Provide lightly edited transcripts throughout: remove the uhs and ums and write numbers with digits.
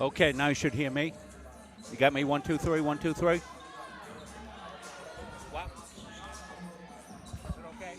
Okay, now you should hear me. You got me 1, 2, 3, 1, 2, 3. Wow. Is it okay?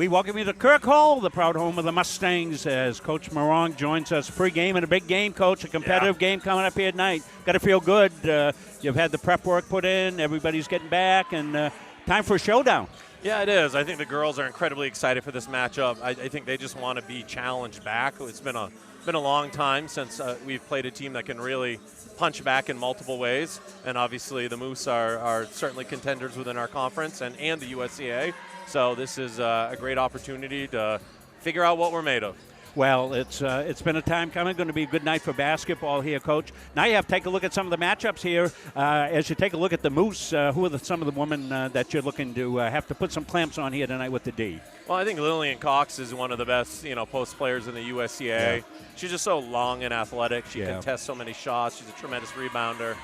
We welcome you to Kirk Hall, the proud home of the Mustangs, as Coach Morong joins us pre-game in a big game, Coach, a competitive game coming up here tonight. Got to feel good. You've had the prep work put in. Everybody's getting back, and time for a showdown. Yeah, it is. I think the girls are incredibly excited for this matchup. I think they just want to be challenged back. It's been a long time since we've played a team that can really punch back in multiple ways, and obviously the Moose are certainly contenders within our conference and the USCA. So this is a great opportunity to figure out what we're made of. Well, it's been a time coming. Going to be a good night for basketball here, Coach. Now you have to take a look at some of the matchups here. As you take a look at the Moose, who are some of the women that you're looking to have to put some clamps on here tonight with the D? Well, I think Lillian Cox is one of the best, post players in the USCA. Yeah. She's just so long and athletic. She contests so many shots. She's a tremendous rebounder.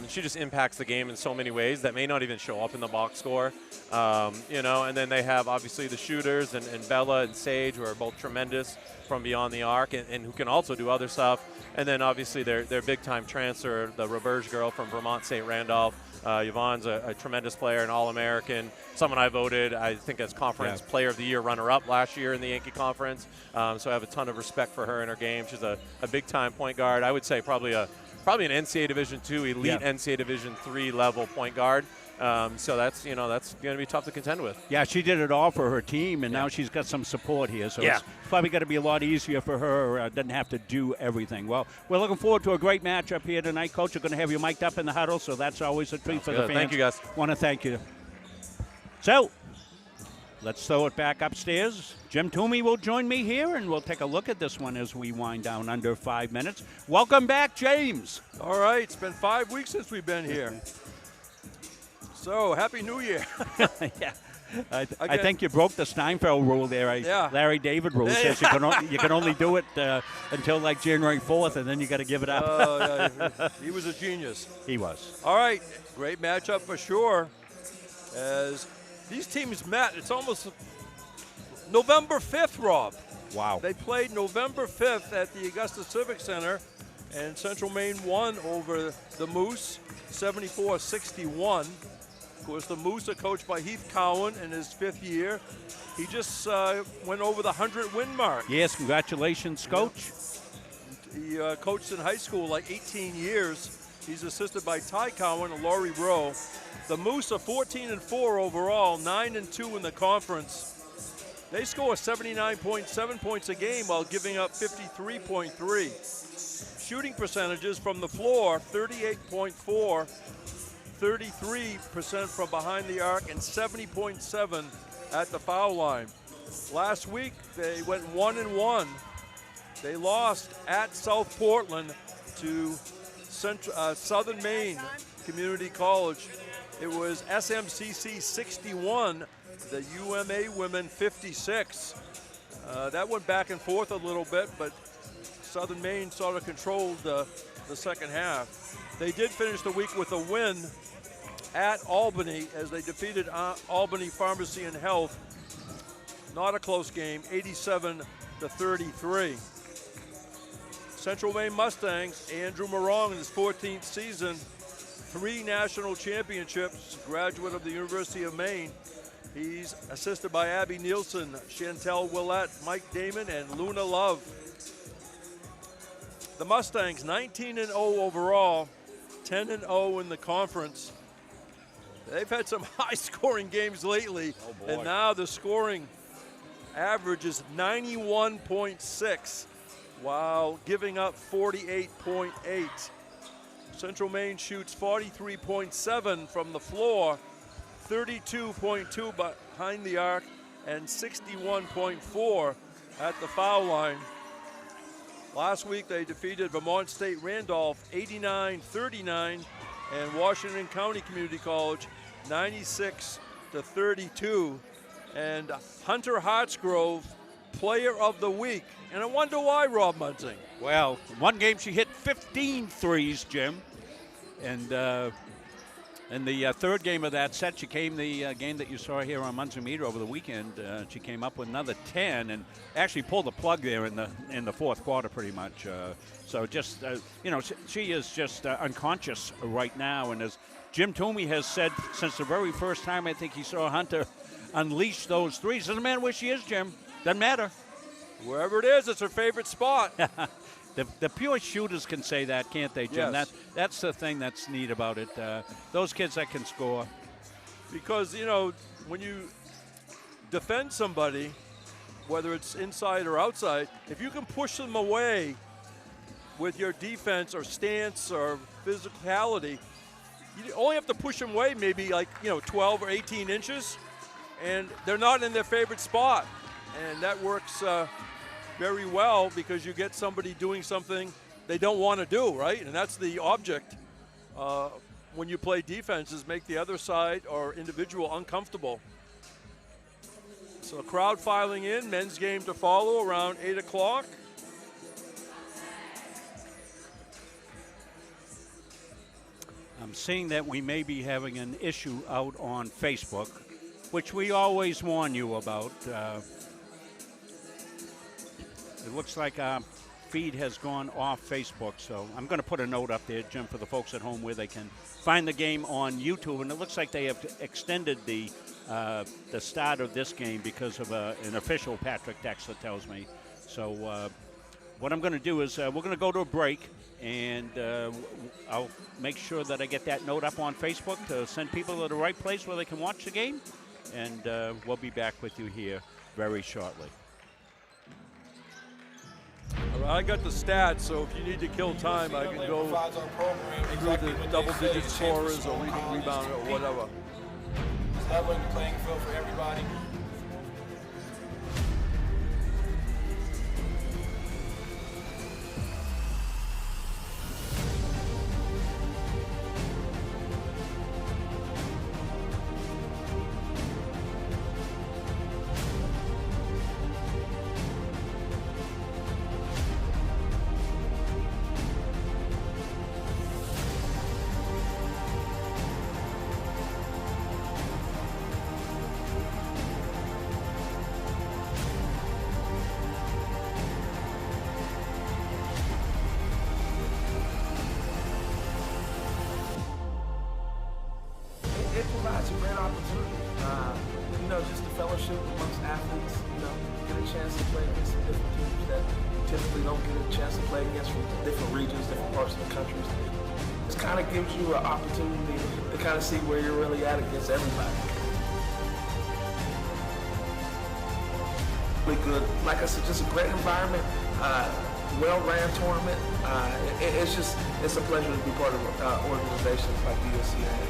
She just impacts the game in so many ways that may not even show up in the box score. And then they have obviously the shooters and Bella and Sage, who are both tremendous from beyond the arc and who can also do other stuff. And then obviously their big-time transfer, the Roberge girl from Vermont St. Randolph. Yvonne's a tremendous player, an All-American, someone I voted, I think, as Conference Player of the Year runner-up last year in the Yankee Conference. So I have a ton of respect for her in her game. She's a big-time point guard. I would say probably an NCAA Division II, elite NCAA Division III level point guard. So that's going to be tough to contend with. Yeah, she did it all for her team, and now she's got some support here. So it's probably going to be a lot easier for her. Doesn't have to do everything. Well, we're looking forward to a great matchup here tonight, Coach. We're going to have you mic'd up in the huddle, so that's always a treat for the fans. Thank you, guys. Want to thank you. So let's throw it back upstairs. Jim Toomey will join me here, and we'll take a look at this one as we wind down under 5 minutes. Welcome back, James. All right, it's been 5 weeks since we've been here. So, Happy New Year. Yeah. I think you broke the Steinfeld rule there. Larry David rule says you can only do it until like January 4th, and then you got to give it up. He was a genius. He was. All right, great matchup for sure. As these teams met, it's almost November 5th, Rob. Wow. They played November 5th at the Augusta Civic Center, and Central Maine won over the Moose, 74-61. Of course, the Moose are coached by Heath Cowan in his 5th year. He just went over the 100-win mark. Yes, congratulations, Coach. He coached in high school like 18 years. He's assisted by Ty Cowan and Laurie Rowe. The Moose are 14-4 overall, 9-2 in the conference. They score 79.7 points a game while giving up 53.3. Shooting percentages from the floor, 38.4. 33% from behind the arc and 70.7 at the foul line. Last week, they went 1-1. They lost at South Portland to Southern Maine Community College. It was SMCC 61, the UMA women 56. That went back and forth a little bit, but Southern Maine sort of controlled the second half. They did finish the week with a win at Albany as they defeated Albany Pharmacy and Health. Not a close game, 87-33. Central Maine Mustangs, Andrew Morong in his 14th season, 3 national championships, graduate of the University of Maine. He's assisted by Abby Nielsen, Chantel Willett, Mike Damon, and Luna Love. The Mustangs, 19-0 overall, 10-0 in the conference. They've had some high-scoring games lately, and now the scoring average is 91.6 while giving up 48.8. Central Maine shoots 43.7 from the floor, 32.2 behind the arc, and 61.4 at the foul line. Last week they defeated Vermont State Randolph 89-39 and Washington County Community College 96-32. And Hunter Hartsgrove, Player of the Week. And I wonder why, Rob Munting. Well, one game she hit 15 threes, Jim. And in the third game of that set, she came the game that you saw here on Munson Meter over the weekend. She came up with another 10 and actually pulled the plug there in the fourth quarter pretty much. So just, she is just unconscious right now. And as Jim Toomey has said since the very first time I think he saw Hunter unleash those threes. Doesn't matter where she is, Jim. Doesn't matter. Wherever it is, it's her favorite spot. The pure shooters can say that, can't they, Jim? Yes. That's the thing that's neat about it. Those kids that can score. Because, when you defend somebody, whether it's inside or outside, if you can push them away with your defense or stance or physicality, you only have to push them away maybe 12 or 18 inches, and they're not in their favorite spot. And that works very well because you get somebody doing something they don't want to do, right? And that's the object when you play defense, is make the other side or individual uncomfortable. So crowd filing in, men's game to follow around 8 o'clock. I'm seeing that we may be having an issue out on Facebook, which we always warn you about. It looks like our feed has gone off Facebook, so I'm going to put a note up there, Jim, for the folks at home where they can find the game on YouTube. And it looks like they have extended the start of this game because of an official, Patrick Dexter tells me. So what I'm going to do is we're going to go to a break, and I'll make sure that I get that note up on Facebook to send people to the right place where they can watch the game, and we'll be back with you here very shortly. All right, I got the stats, so if you need to kill time, I can go through the double-digit scorers or leading rebound or whatever. Leveling the playing field for everybody. It provides a great opportunity, just the fellowship amongst athletes, get a chance to play against some different teams that you typically don't get a chance to play against from different regions, different parts of the country. This kind of gives you an opportunity to kind of see where you're really at against everybody. Really good, like I said, just a great environment, well-ran tournament. It's a pleasure to be part of organizations like the USCA.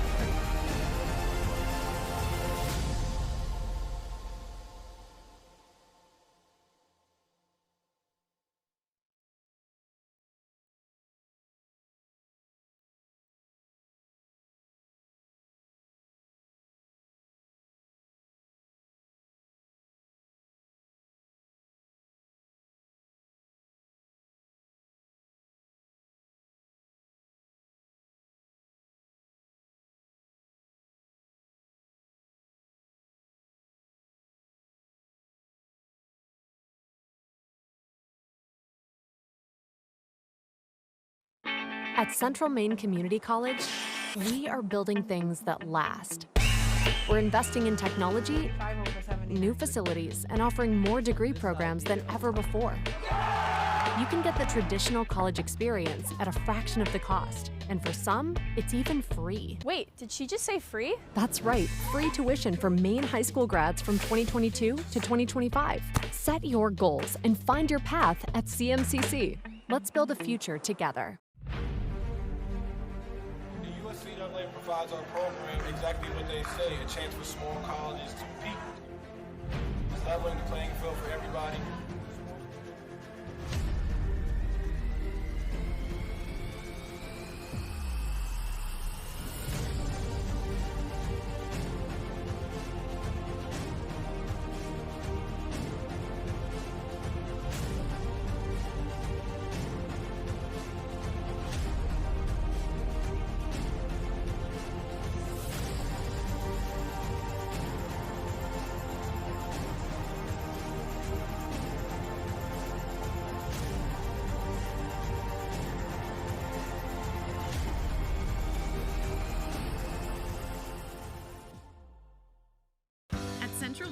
At Central Maine Community College, we are building things that last. We're investing in technology, new facilities, and offering more degree programs than ever before. You can get the traditional college experience at a fraction of the cost, and for some, it's even free. Wait, did she just say free? That's right, free tuition for Maine high school grads from 2022 to 2025. Set your goals and find your path at CMCC. Let's build a future together. NCAA provides our program exactly what they say, a chance for small colleges to compete. It's leveling the playing field for everybody.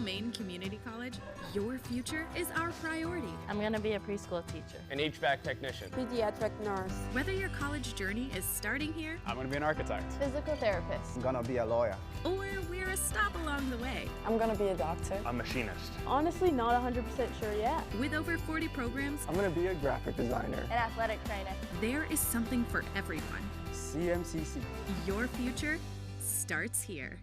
Maine Community College, your future is our priority. I'm going to be a preschool teacher. An HVAC technician. Pediatric nurse. Whether your college journey is starting here, I'm going to be an architect. Physical therapist. I'm going to be a lawyer. or we're a stop along the way. I'm going to be a doctor. A machinist. Honestly, not 100% sure yet. With over 40 programs, I'm going to be a graphic designer. An athletic trainer. there is something for everyone. CMCC. Your future starts here.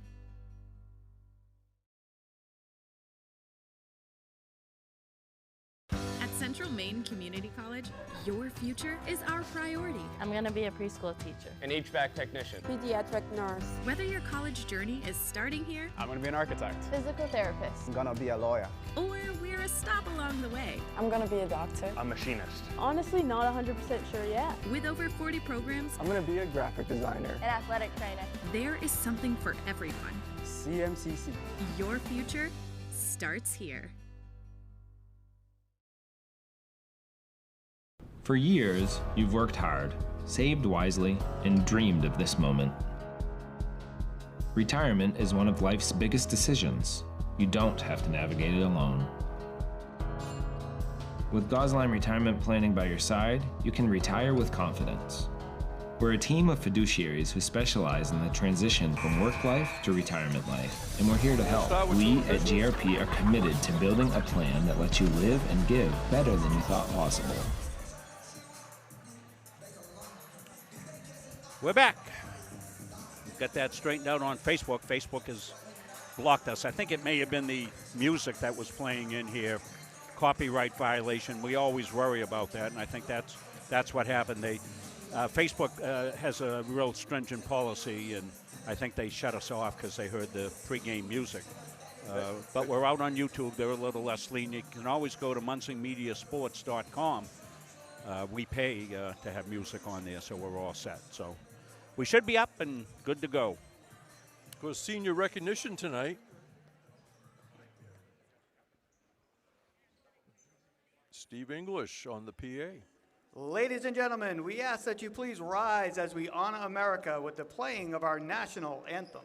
At Central Maine Community College, your future is our priority. I'm going to be a preschool teacher. An HVAC technician. Pediatric nurse. Whether your college journey is starting here, I'm going to be an architect. Physical therapist. I'm going to be a lawyer. or we're a stop along the way. I'm going to be a doctor. A machinist. Honestly, not 100% sure yet. With over 40 programs, I'm going to be a graphic designer. An athletic trainer. there is something for everyone. CMCC. Your future starts here. For years, you've worked hard, saved wisely, and dreamed of this moment. Retirement is one of life's biggest decisions. You don't have to navigate it alone. With Gosline Retirement Planning by your side, you can retire with confidence. We're a team of fiduciaries who specialize in the transition from work life to retirement life, and we're here to help. We at GRP are committed to building a plan that lets you live and give better than you thought possible. We're back. Got that straightened out on Facebook. Facebook has blocked us. I think it may have been the music that was playing in here. Copyright violation. We always worry about that, and I think that's what happened. Facebook has a real stringent policy, and I think they shut us off because they heard the pregame music. But we're out on YouTube. They're a little less lenient. You can always go to munsingmediasports.com. We pay to have music on there, so we're all set. So we should be up and good to go. Of course, senior recognition tonight. Steve English on the PA. Ladies and gentlemen, we ask that you please rise as we honor America with the playing of our national anthem.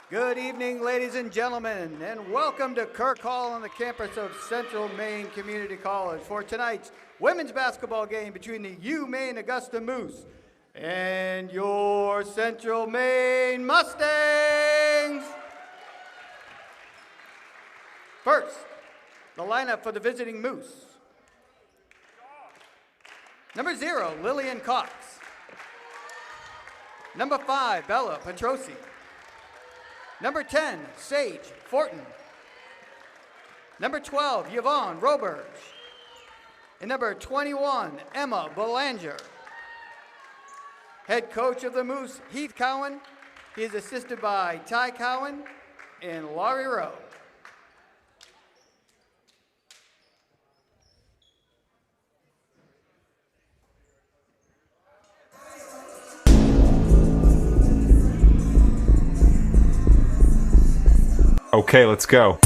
Good evening, ladies and gentlemen, and welcome to Kirk Hall on the campus of Central Maine Community College for tonight's women's basketball game between the UMaine Augusta Moose and your Central Maine Mustangs. First, the lineup for the visiting Moose. Number 0, Lillian Cox. Number 5, Bella Petrosi. Number 10, Sage Fortin. Number 12, Yvonne Roberge. And number 21, Emma Belanger. Head coach of the Moose, Heath Cowan. He is assisted by Ty Cowan and Laurie Rowe. Okay, let's go.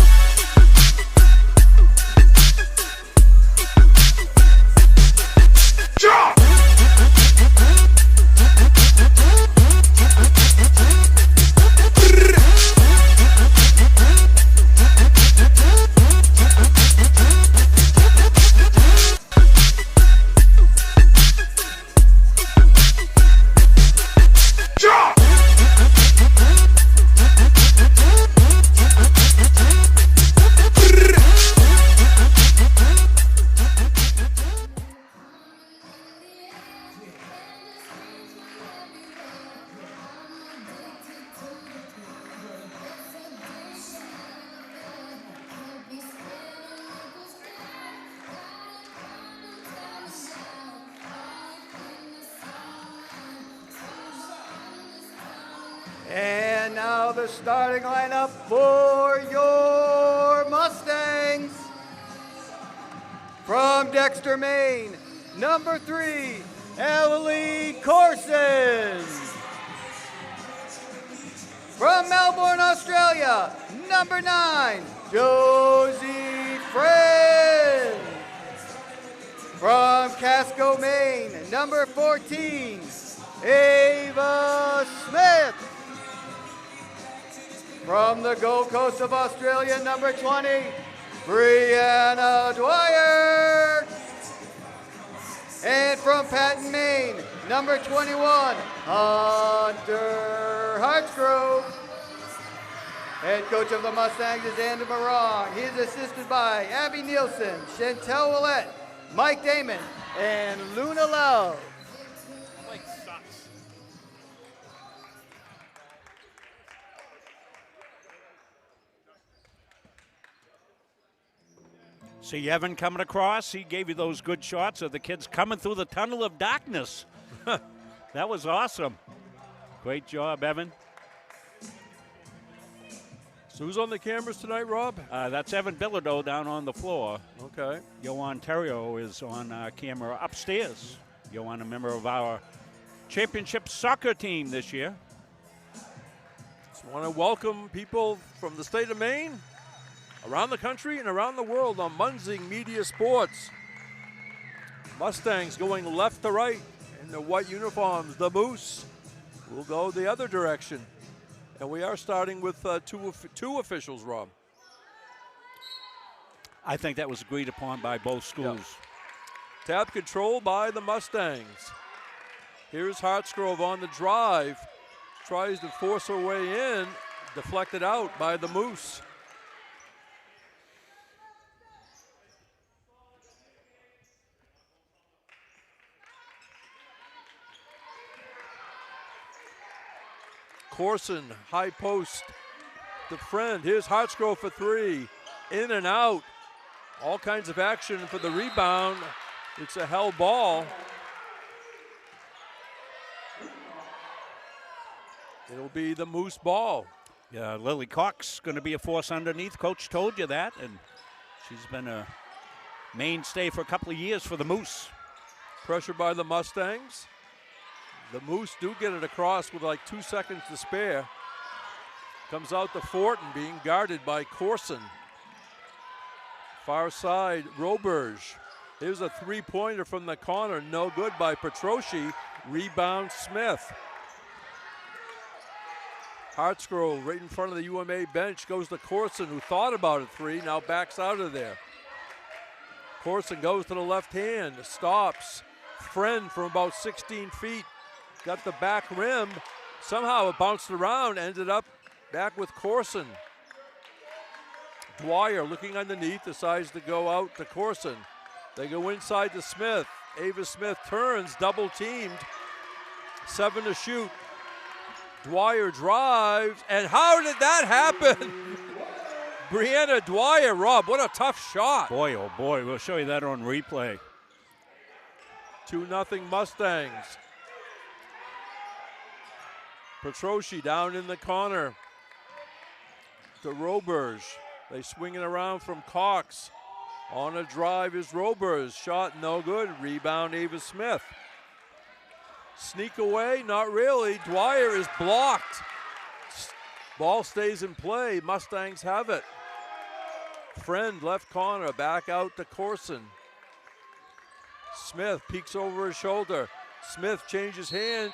now the starting lineup for your Mustangs. From Dexter, Maine, number 3, Ellie Corson. From Melbourne, Australia, number 9, Josie Friend. From Casco, Maine, number 14, Ava Smith. From the Gold Coast of Australia, number 20, Brianna Dwyer. And from Patton, Maine, number 21, Hunter Hartsgrove. Head coach of the Mustangs is Andy Morong. He is assisted by Abby Nielsen, Chantel Willette, Mike Damon, and Luna Love. Mike sucks. See Evan coming across. He gave you those good shots of the kids coming through the tunnel of darkness. That was awesome. Great job, Evan. So who's on the cameras tonight, Rob? That's Evan Bilodeau down on the floor. Okay. Yohan Terrio is on camera upstairs. Yohan, a member of our championship soccer team this year. Just want to welcome people from the state of Maine, around the country and around the world on Munzing Media Sports. Mustangs going left to right in the white uniforms. The Moose will go the other direction. And we are starting with two officials, Rob. I think that was agreed upon by both schools. Yep. Tap control by the Mustangs. Here's Hartsgrove on the drive. Tries to force her way in. Deflected out by the Moose. Corson, high post, the friend. Here's Hartsgrove for 3. In and out. All kinds of action for the rebound. It's a held ball. It'll be the Moose ball. Yeah, Lily Cox going to be a force underneath. Coach told you that, and she's been a mainstay for a couple of years for the Moose. Pressure by the Mustangs. The Moose do get it across with like 2 seconds to spare. Comes out to Fortin, being guarded by Corson. Far side, Roberge. Here's a three-pointer from the corner, no good by Petroschi. Rebound Smith. Hartsgrove right in front of the UMA bench goes to Corson, who thought about a 3, now backs out of there. Corson goes to the left hand, stops. Friend from about 16 feet. Got the back rim. Somehow it bounced around, ended up back with Corson. Dwyer looking underneath, decides to go out to Corson. They go inside to Smith. Ava Smith turns, double teamed. 7 to shoot. Dwyer drives, and how did that happen? Brianna Dwyer, Rob, what a tough shot. Boy, oh boy, we'll show you that on replay. 2-0 Mustangs. Petroschi down in the corner to Roberge. They swing it around from Cox. On a drive is Roberge. Shot no good. Rebound Ava Smith. Sneak away, not really. Dwyer is blocked. Ball stays in play. Mustangs have it. Friend left corner, back out to Corson. Smith peeks over his shoulder. Smith changes hands,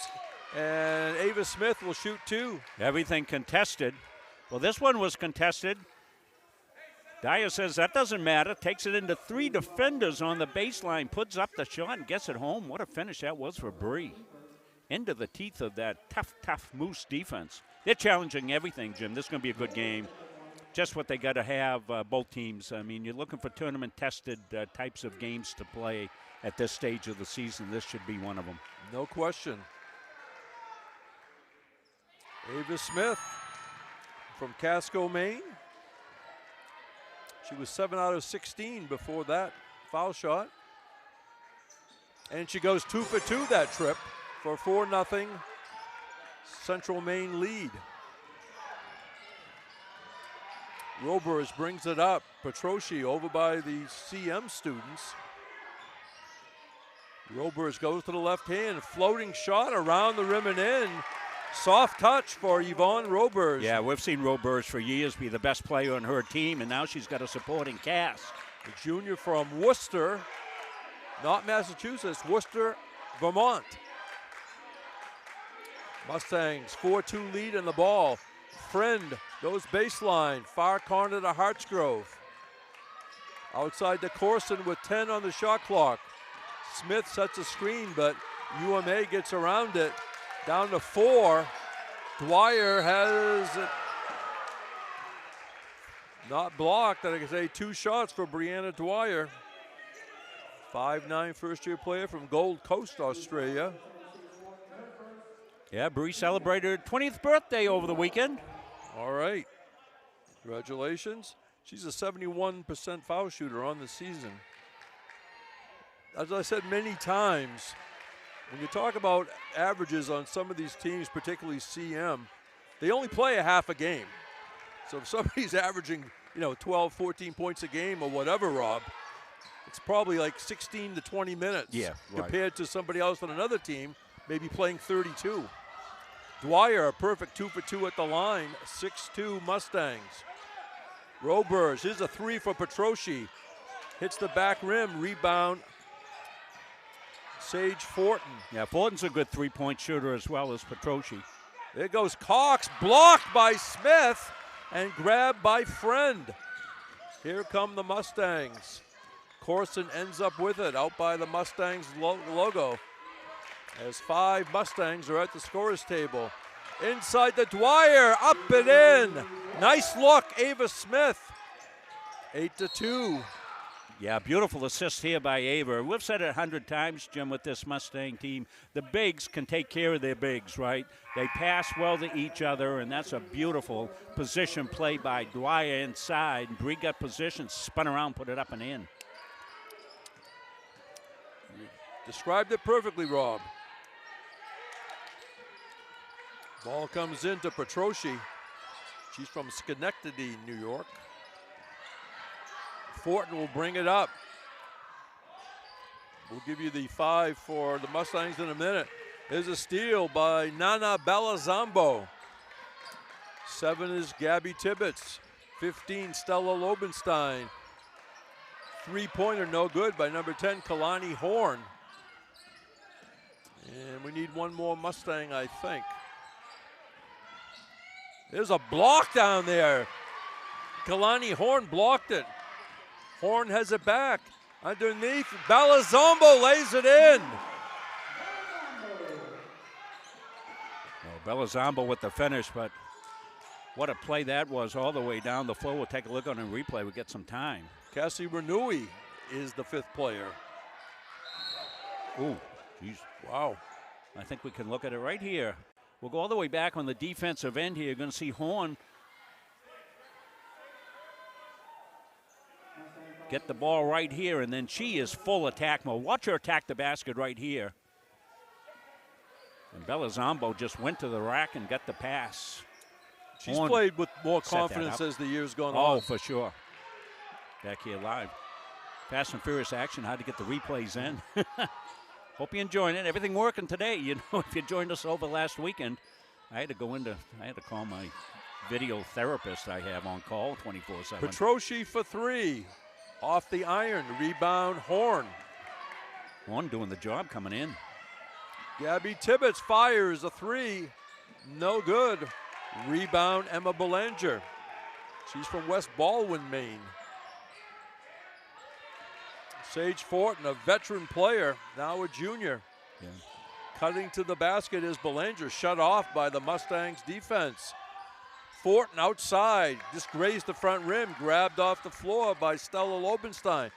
and Ava Smith will shoot 2. Everything contested. Well, this one was contested. Dyer says that doesn't matter. Takes it into 3 defenders on the baseline, puts up the shot and gets it home. What a finish that was for Bree. Into the teeth of that tough Moose defense. They're challenging everything, Jim. This is going to be a good game. Just what they got to have, both teams. I mean, you're looking for tournament-tested types of games to play at this stage of the season. This should be one of them. No question. Ava Smith from Casco, Maine. She was 7 out of 16 before that foul shot. And she goes 2 for 2 that trip for a 4-0 Central Maine lead. Robers brings it up. Petrosci over by the CM students. Robers goes to the left hand, floating shot around the rim and in. Soft touch for Yvonne Robers. Yeah, we've seen Robers for years be the best player on her team, and now she's got a supporting cast. The junior from Worcester, not Massachusetts, Worcester, Vermont. Mustangs 4-2 lead in the ball. Friend goes baseline, far corner to Hartsgrove. Outside to Corson with 10 on the shot clock. Smith sets a screen, but UMA gets around it. Down to 4. Dwyer has it not blocked. I can say 2 shots for Brianna Dwyer. 5'9" first-year player from Gold Coast, Australia. Yeah, Bree celebrated her 20th birthday over the weekend. All right. Congratulations. She's a 71% foul shooter on the season. As I said many times, when you talk about averages on some of these teams, particularly CM, they only play a half a game. So if somebody's averaging, 12, 14 points a game or whatever, Rob, it's probably like 16 to 20 minutes. Yeah, right. Compared to somebody else on another team, maybe playing 32. Dwyer, a perfect 2 for 2 at the line, 6'2" Mustangs. Robers, here's a 3 for Petrosci. Hits the back rim, rebound. Sage Fortin. Yeah, Fortin's a good three-point shooter as well as Petrosci. There goes Cox, blocked by Smith and grabbed by Friend. Here come the Mustangs. Corson ends up with it out by the Mustangs logo. As 5 Mustangs are at the scorer's table. Inside the Dwyer, up and in. Nice look, Ava Smith. 8-2. Yeah, beautiful assist here by Ava. We've said it 100 times, Jim, with this Mustang team. The bigs can take care of their bigs, right? They pass well to each other, and that's a beautiful position play by Dwyer inside. Bree got position, spun around, put it up and in. Described it perfectly, Rob. Ball comes into Petrosci. She's from Schenectady, New York. Fortin will bring it up. We'll give you the 5 for the Mustangs in a minute. There's a steal by Nana Balazambo. 7 is Gabby Tibbetts. 15, Stella Lobenstein. 3-pointer, no good by number 10, Kalani Horn. And we need one more Mustang, I think. There's a block down there. Kalani Horn blocked it. Horn has it back. Underneath, Balazombo lays it in. Belazambo with the finish, but what a play that was all the way down the floor. We'll take a look on a replay. We'll get some time. Cassie Renui is the 5th player. Ooh, geez. Wow. I think we can look at it right here. We'll go all the way back on the defensive end here. You're going to see Horn get the ball right here, and then she is full attack mode. Watch her attack the basket right here. And Belazambo just went to the rack and got the pass. She's Horn played with more confidence as the year's gone on. Oh, for sure. Back here live. Fast and furious action, how to get the replays in. Hope you're enjoying it. Everything working today. If you joined us over last weekend, I had to call my video therapist I have on call 24/7. Petrosci for 3. Off the iron, rebound Horn. Horn doing the job coming in. Gabby Tibbetts fires a 3. No good. Rebound Emma Belanger. She's from West Baldwin, Maine. Sage Fortin, a veteran player, now a junior. Yeah. Cutting to the basket is Belanger, shut off by the Mustangs defense. Fortin outside, just grazed the front rim, grabbed off the floor by Stella Lobenstein.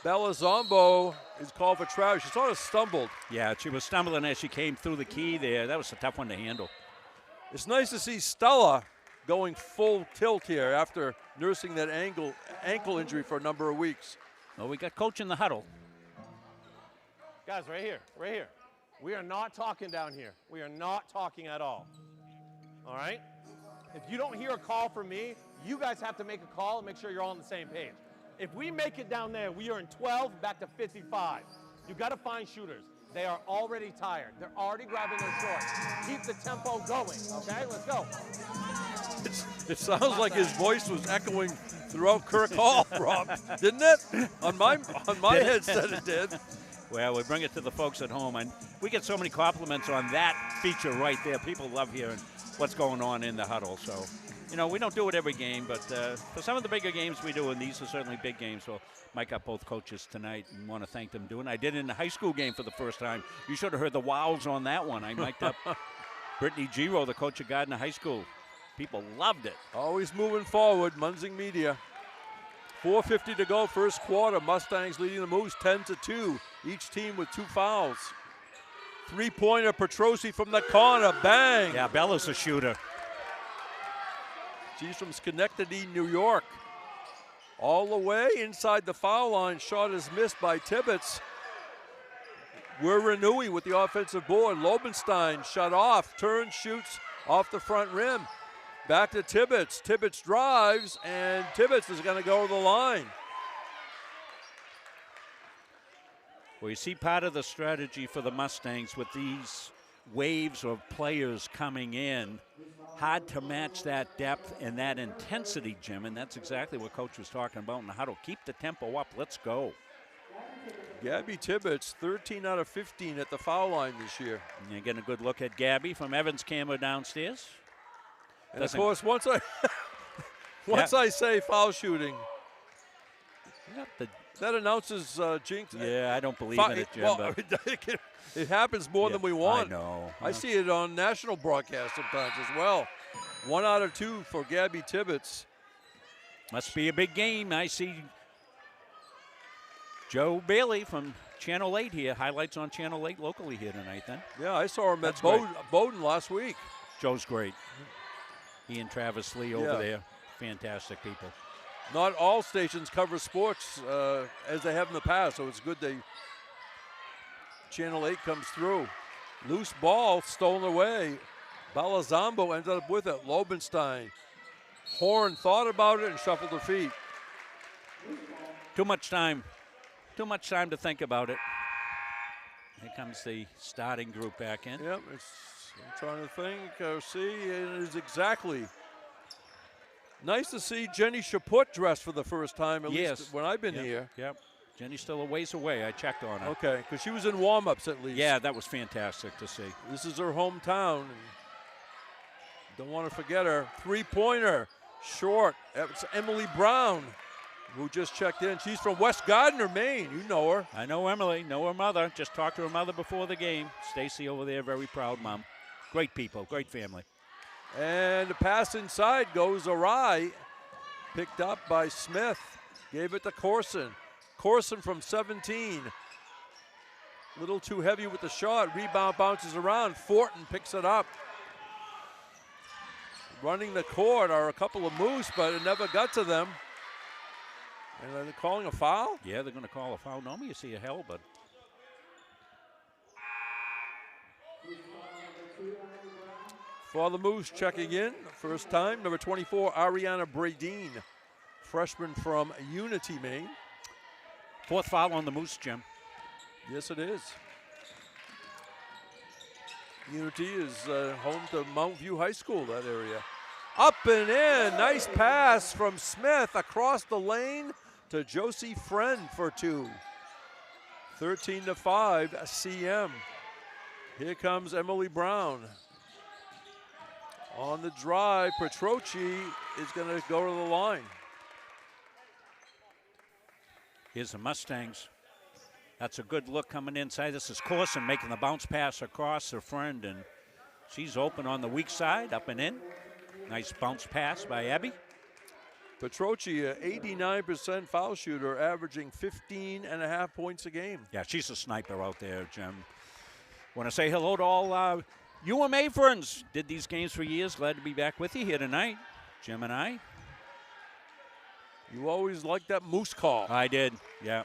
Belazombo is called for travel. She sort of stumbled. Yeah, she was stumbling as she came through the key there. That was a tough one to handle. It's nice to see Stella going full tilt here after nursing that ankle injury for a number of weeks. Well, we got coach in the huddle. Guys, right here. We are not talking down here. We are not talking at all. All right? If you don't hear a call from me, you guys have to make a call and make sure you're all on the same page. If we make it down there, we are in 12 back to 55. You got to find shooters. They are already tired. They're already grabbing their shorts. Keep the tempo going, okay? Let's go. It sounds like his voice was echoing throughout Kirk Hall, Rob, didn't it? On my headset it did. Well, we bring it to the folks at home, and we get so many compliments on that feature right there. People love hearing what's going on in the huddle. So, you know, we don't do it every game, but for some of the bigger games we do, and these are certainly big games. So, mic up both coaches tonight and want to thank them doing it. I did it in the high school game for the first time. You should have heard the wows on that one. I mic'd up Brittany Giro, the coach of Gardner High School. People loved it. Always moving forward, Munzing Media. 4:50 to go, first quarter. Mustangs leading the Moose 10-2. Each team with 2 fouls. Three-pointer, Petrosi from the corner, bang. Yeah, Bella's a shooter. She's from Schenectady, New York. All the way inside the foul line. Shot is missed by Tibbetts. We're Renui with the offensive board. Lobenstein shut off, turns, shoots off the front rim. Back to Tibbetts. Tibbetts drives, and Tibbetts is going to go to the line. Well, you see part of the strategy for the Mustangs with these waves of players coming in. Hard to match that depth and that intensity, Jim, and that's exactly what Coach was talking about in the huddle. Keep the tempo up. Let's go. Gabby Tibbetts, 13 out of 15 at the foul line this year. And you get a good look at Gabby from Evans' camera downstairs. And of course, once I say foul shooting, that announces jinx. Yeah, I don't believe in it, Jim. Well, it happens more than we want. I know. I see it on national broadcast sometimes as well. 1 out of 2 for Gabby Tibbetts. Must be a big game. I see Joe Bailey from Channel 8 here. Highlights on Channel 8 locally here tonight then. Yeah, I saw him at Bowdoin last week. Joe's great. He and Travis Lee over there. Fantastic people. Not all stations cover sports as they have in the past, so it's good Channel 8 comes through. Loose ball stolen away. Balazambo ended up with it. Lobenstein. Horn thought about it and shuffled her feet. Too much time. Too much time to think about it. Here comes the starting group back in. Yep, I'm trying to think. See, it is exactly. Nice to see Jenny Chaput dressed for the first time, at least when I've been here. Yep. Jenny's still a ways away. I checked on her. Okay, because she was in warm-ups at least. Yeah, that was fantastic to see. This is her hometown. And don't want to forget her. Three-pointer, short. It's Emily Brown, who just checked in. She's from West Gardner, Maine. You know her. I know Emily, know her mother. Just talked to her mother before the game. Stacy over there, very proud mom. Great people, great family. And the pass inside goes awry. Picked up by Smith. Gave it to Corson. Corson from 17. A little too heavy with the shot. Rebound bounces around. Fortin picks it up. Running the court are a couple of Moose, but it never got to them. And are they calling a foul? Yeah, they're going to call a foul. Normally you see a hell, but. For the Moose checking in, first time, number 24, Ariana Bradeen, freshman from Unity, Maine. 4th foul on the Moose, Jim. Yes, it is. Unity is home to Mount View High School, that area. Up and in, nice pass from Smith across the lane to Josie Friend for 2. 13-5, CM. Here comes Emily Brown. On the drive, Petroci is going to go to the line. Here's the Mustangs. That's a good look coming inside. This is Corson making the bounce pass across her friend, and she's open on the weak side, up and in. Nice bounce pass by Abby. Petroci, 89% foul shooter, averaging 15.5 points a game. Yeah, she's a sniper out there, Jim. Want to say hello to all UMA friends. Did these games for years. Glad to be back with you here tonight, Jim and I. You always liked that Moose call. I did, yeah.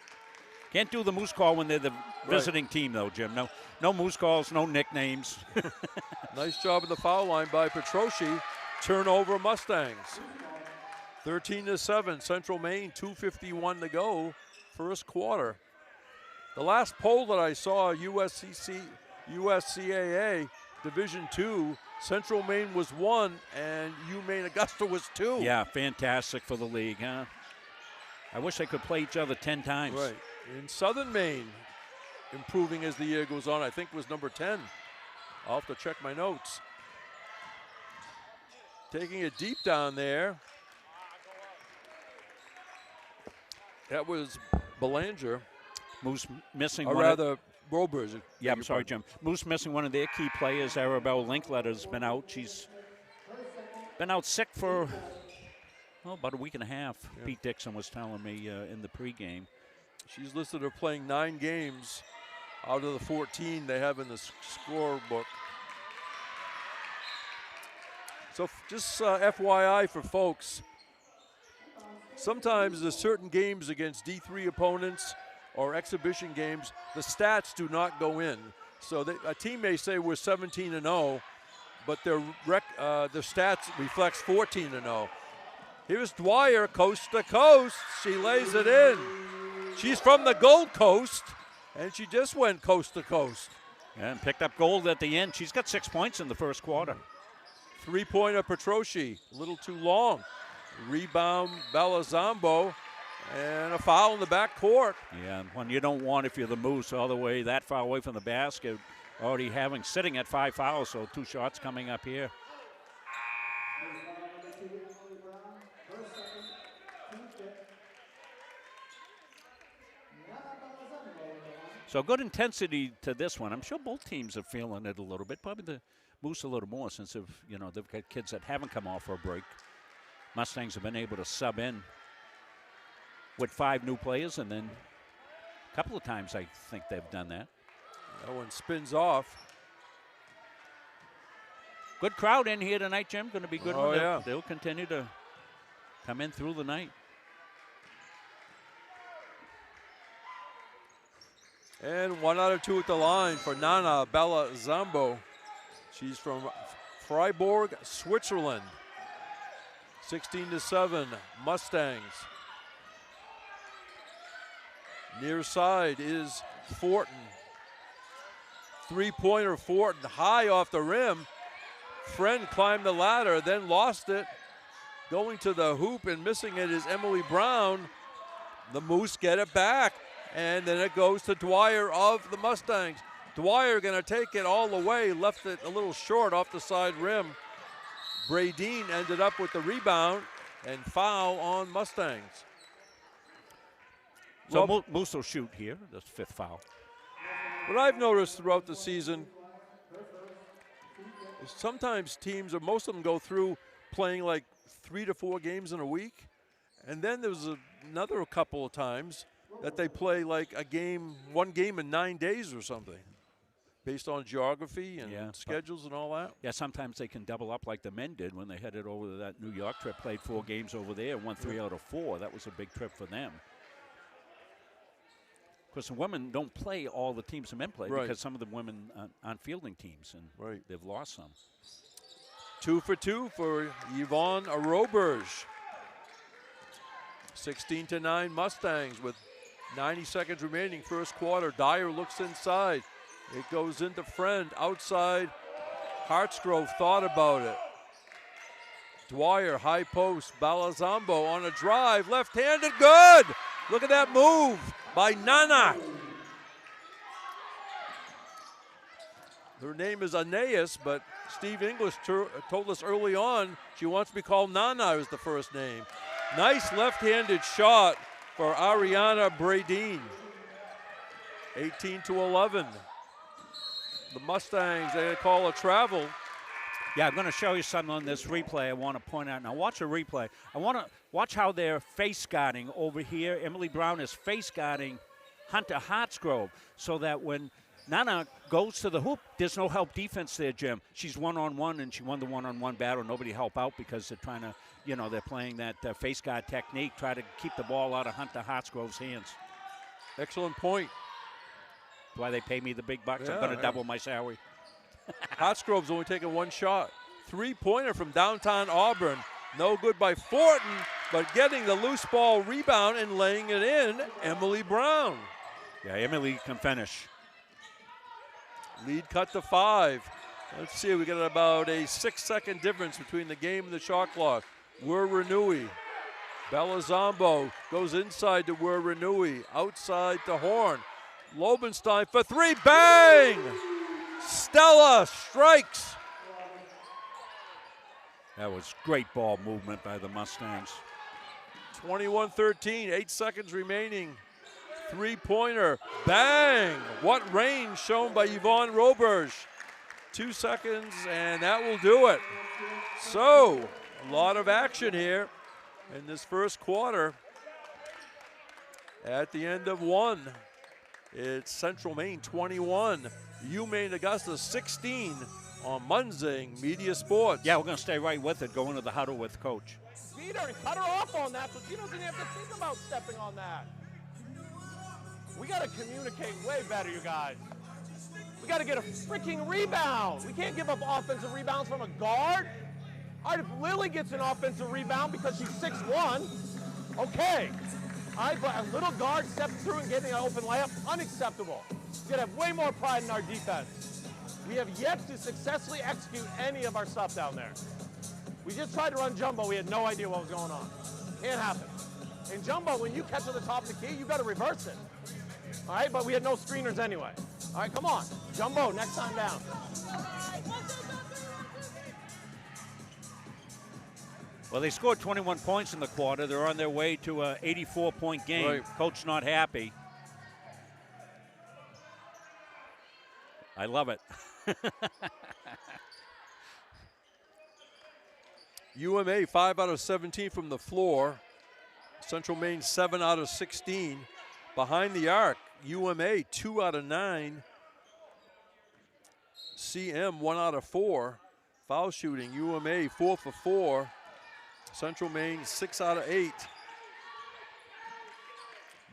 Can't do the Moose call when they're the visiting team, though, Jim. No Moose calls, no nicknames. Nice job at the foul line by Petroci. Turnover Mustangs. 13-7, Central Maine, 2:51 to go, first quarter. The last poll that I saw, USCAA Division II, Central Maine was 1 and UMaine Augusta was 2. Yeah, fantastic for the league, huh? I wish they could play each other 10 times. Right. In Southern Maine, improving as the year goes on, I think was number 10. I'll have to check my notes. Taking it deep down there. That was Belanger. Moose missing or one. rather, Robers. Yeah, I'm sorry, Jim. Moose missing one of their key players. Arabelle Linkletter's been out. She's been out sick for about a week and a half. Yeah. Pete Dixon was telling me in the pregame. She's listed as playing 9 games out of the 14 they have in the scorebook. So just FYI for folks, sometimes there's certain games against D3 opponents or exhibition games, the stats do not go in. So a team may say we're 17-0, but their stats reflects 14-0. Here's Dwyer, coast to coast. She lays it in. She's from the Gold Coast, and she just went coast to coast. And picked up gold at the end. She's got 6 points in the first quarter. 3-pointer Petroshi, a little too long. Rebound Bella Zombo, and a foul in the back court. Yeah, one you don't want if you're the Moose all the way that far away from the basket. Already sitting at 5 fouls, so 2 shots coming up here. So good intensity to this one. I'm sure both teams are feeling it a little bit. Probably the Moose a little more since they've got kids that haven't come off for a break. Mustangs have been able to sub in with 5 new players, and then a couple of times I think they've done that. That one spins off. Good crowd in here tonight, Jim. Going to be good. Oh, yeah. They'll continue to come in through the night. And 1 out of 2 at the line for Nana Bella Zambo. She's from Freiburg, Switzerland. 16-7, Mustangs. Near side is Fortin. 3-pointer Fortin, high off the rim. Friend climbed the ladder, then lost it. Going to the hoop and missing it is Emily Brown. The Moose get it back. And then it goes to Dwyer of the Mustangs. Dwyer going to take it all the way, left it a little short off the side rim. Bradeen ended up with the rebound and foul on Mustangs. So Moose will shoot here, the 5th foul. What I've noticed throughout the season is sometimes teams, or most of them, go through playing like 3 to 4 games in a week. And then there's another couple of times that they play like one game in 9 days or something, based on geography and schedules and all that. Yeah, sometimes they can double up like the men did when they headed over to that New York trip, played 4 games over there, won 3 out of 4. That was a big trip for them. Of course, the women don't play all the teams the men play because some of the women aren't fielding teams, and they've lost some. 2 for 2 for Yvonne Roberge. 16-9 Mustangs with 90 seconds remaining, first quarter. Dyer looks inside. It goes into Friend, outside. Hartsgrove thought about it. Dwyer, high post. Balazambo on a drive, left-handed, good! Look at that move by Nana. Her name is Aeneas, but Steve English told us early on she wants to be called Nana as the first name. Nice left-handed shot for Ariana Bradeen. 18-11. The Mustangs, they call a travel. Yeah, I'm going to show you something on this replay I want to point out. Now watch the replay. I want to watch how they're face guarding over here. Emily Brown is face guarding Hunter Hartsgrove, so that when Nana goes to the hoop, there's no help defense there, Jim. She's one-on-one, and she won the one-on-one battle. Nobody help out because they're trying to, they're playing that face guard technique, try to keep the ball out of Hunter Hartsgrove's hands. Excellent point. That's why they pay me the big bucks. I'm going to double my salary. Hartsgrove's only taken 1 shot, three-pointer from downtown Auburn. No good by Fortin, but getting the loose ball rebound and laying it in, Emily Brown. Yeah, Emily can finish. Lead cut to 5. Let's see, we got about a 6-second difference between the game and the shot clock. Renui. Bella Zombo goes inside to Renui. Outside to Horn. Lobenstein for 3, bang! Stella strikes. That was great ball movement by the Mustangs. 21-13, 8 seconds remaining. Three-pointer, bang! What range shown by Yvonne Roberge. 2 seconds, and that will do it. So, a lot of action here in this first quarter. At the end of 1, it's Central Maine 21, UMaine Augusta 16 on Munzing Media Sports. Yeah, we're going to stay right with it, go into the huddle with Coach. Beat her and cut her off on that so she doesn't have to think about stepping on that. We got to communicate way better, you guys. We got to get a freaking rebound. We can't give up offensive rebounds from a guard. All right, if Lily gets an offensive rebound because she's 6'1", okay. All right, but a little guard stepping through and getting an open layup, unacceptable. We got to have way more pride in our defense. We have yet to successfully execute any of our stuff down there. We just tried to run jumbo. We had no idea what was going on. Can't happen. In jumbo, when you catch at the top of the key, you got to reverse it. All right, but we had no screeners anyway. All right, come on. Jumbo, next time down. Well, they scored 21 points in the quarter. They're on their way to an 84-point game. Right. Coach not happy. I love it. UMA 5 out of 17 from the floor. Central Maine 7 out of 16. Behind the arc, UMA 2 out of 9. CM 1 out of 4. Foul shooting, UMA 4 for 4. Central Maine 6 out of 8.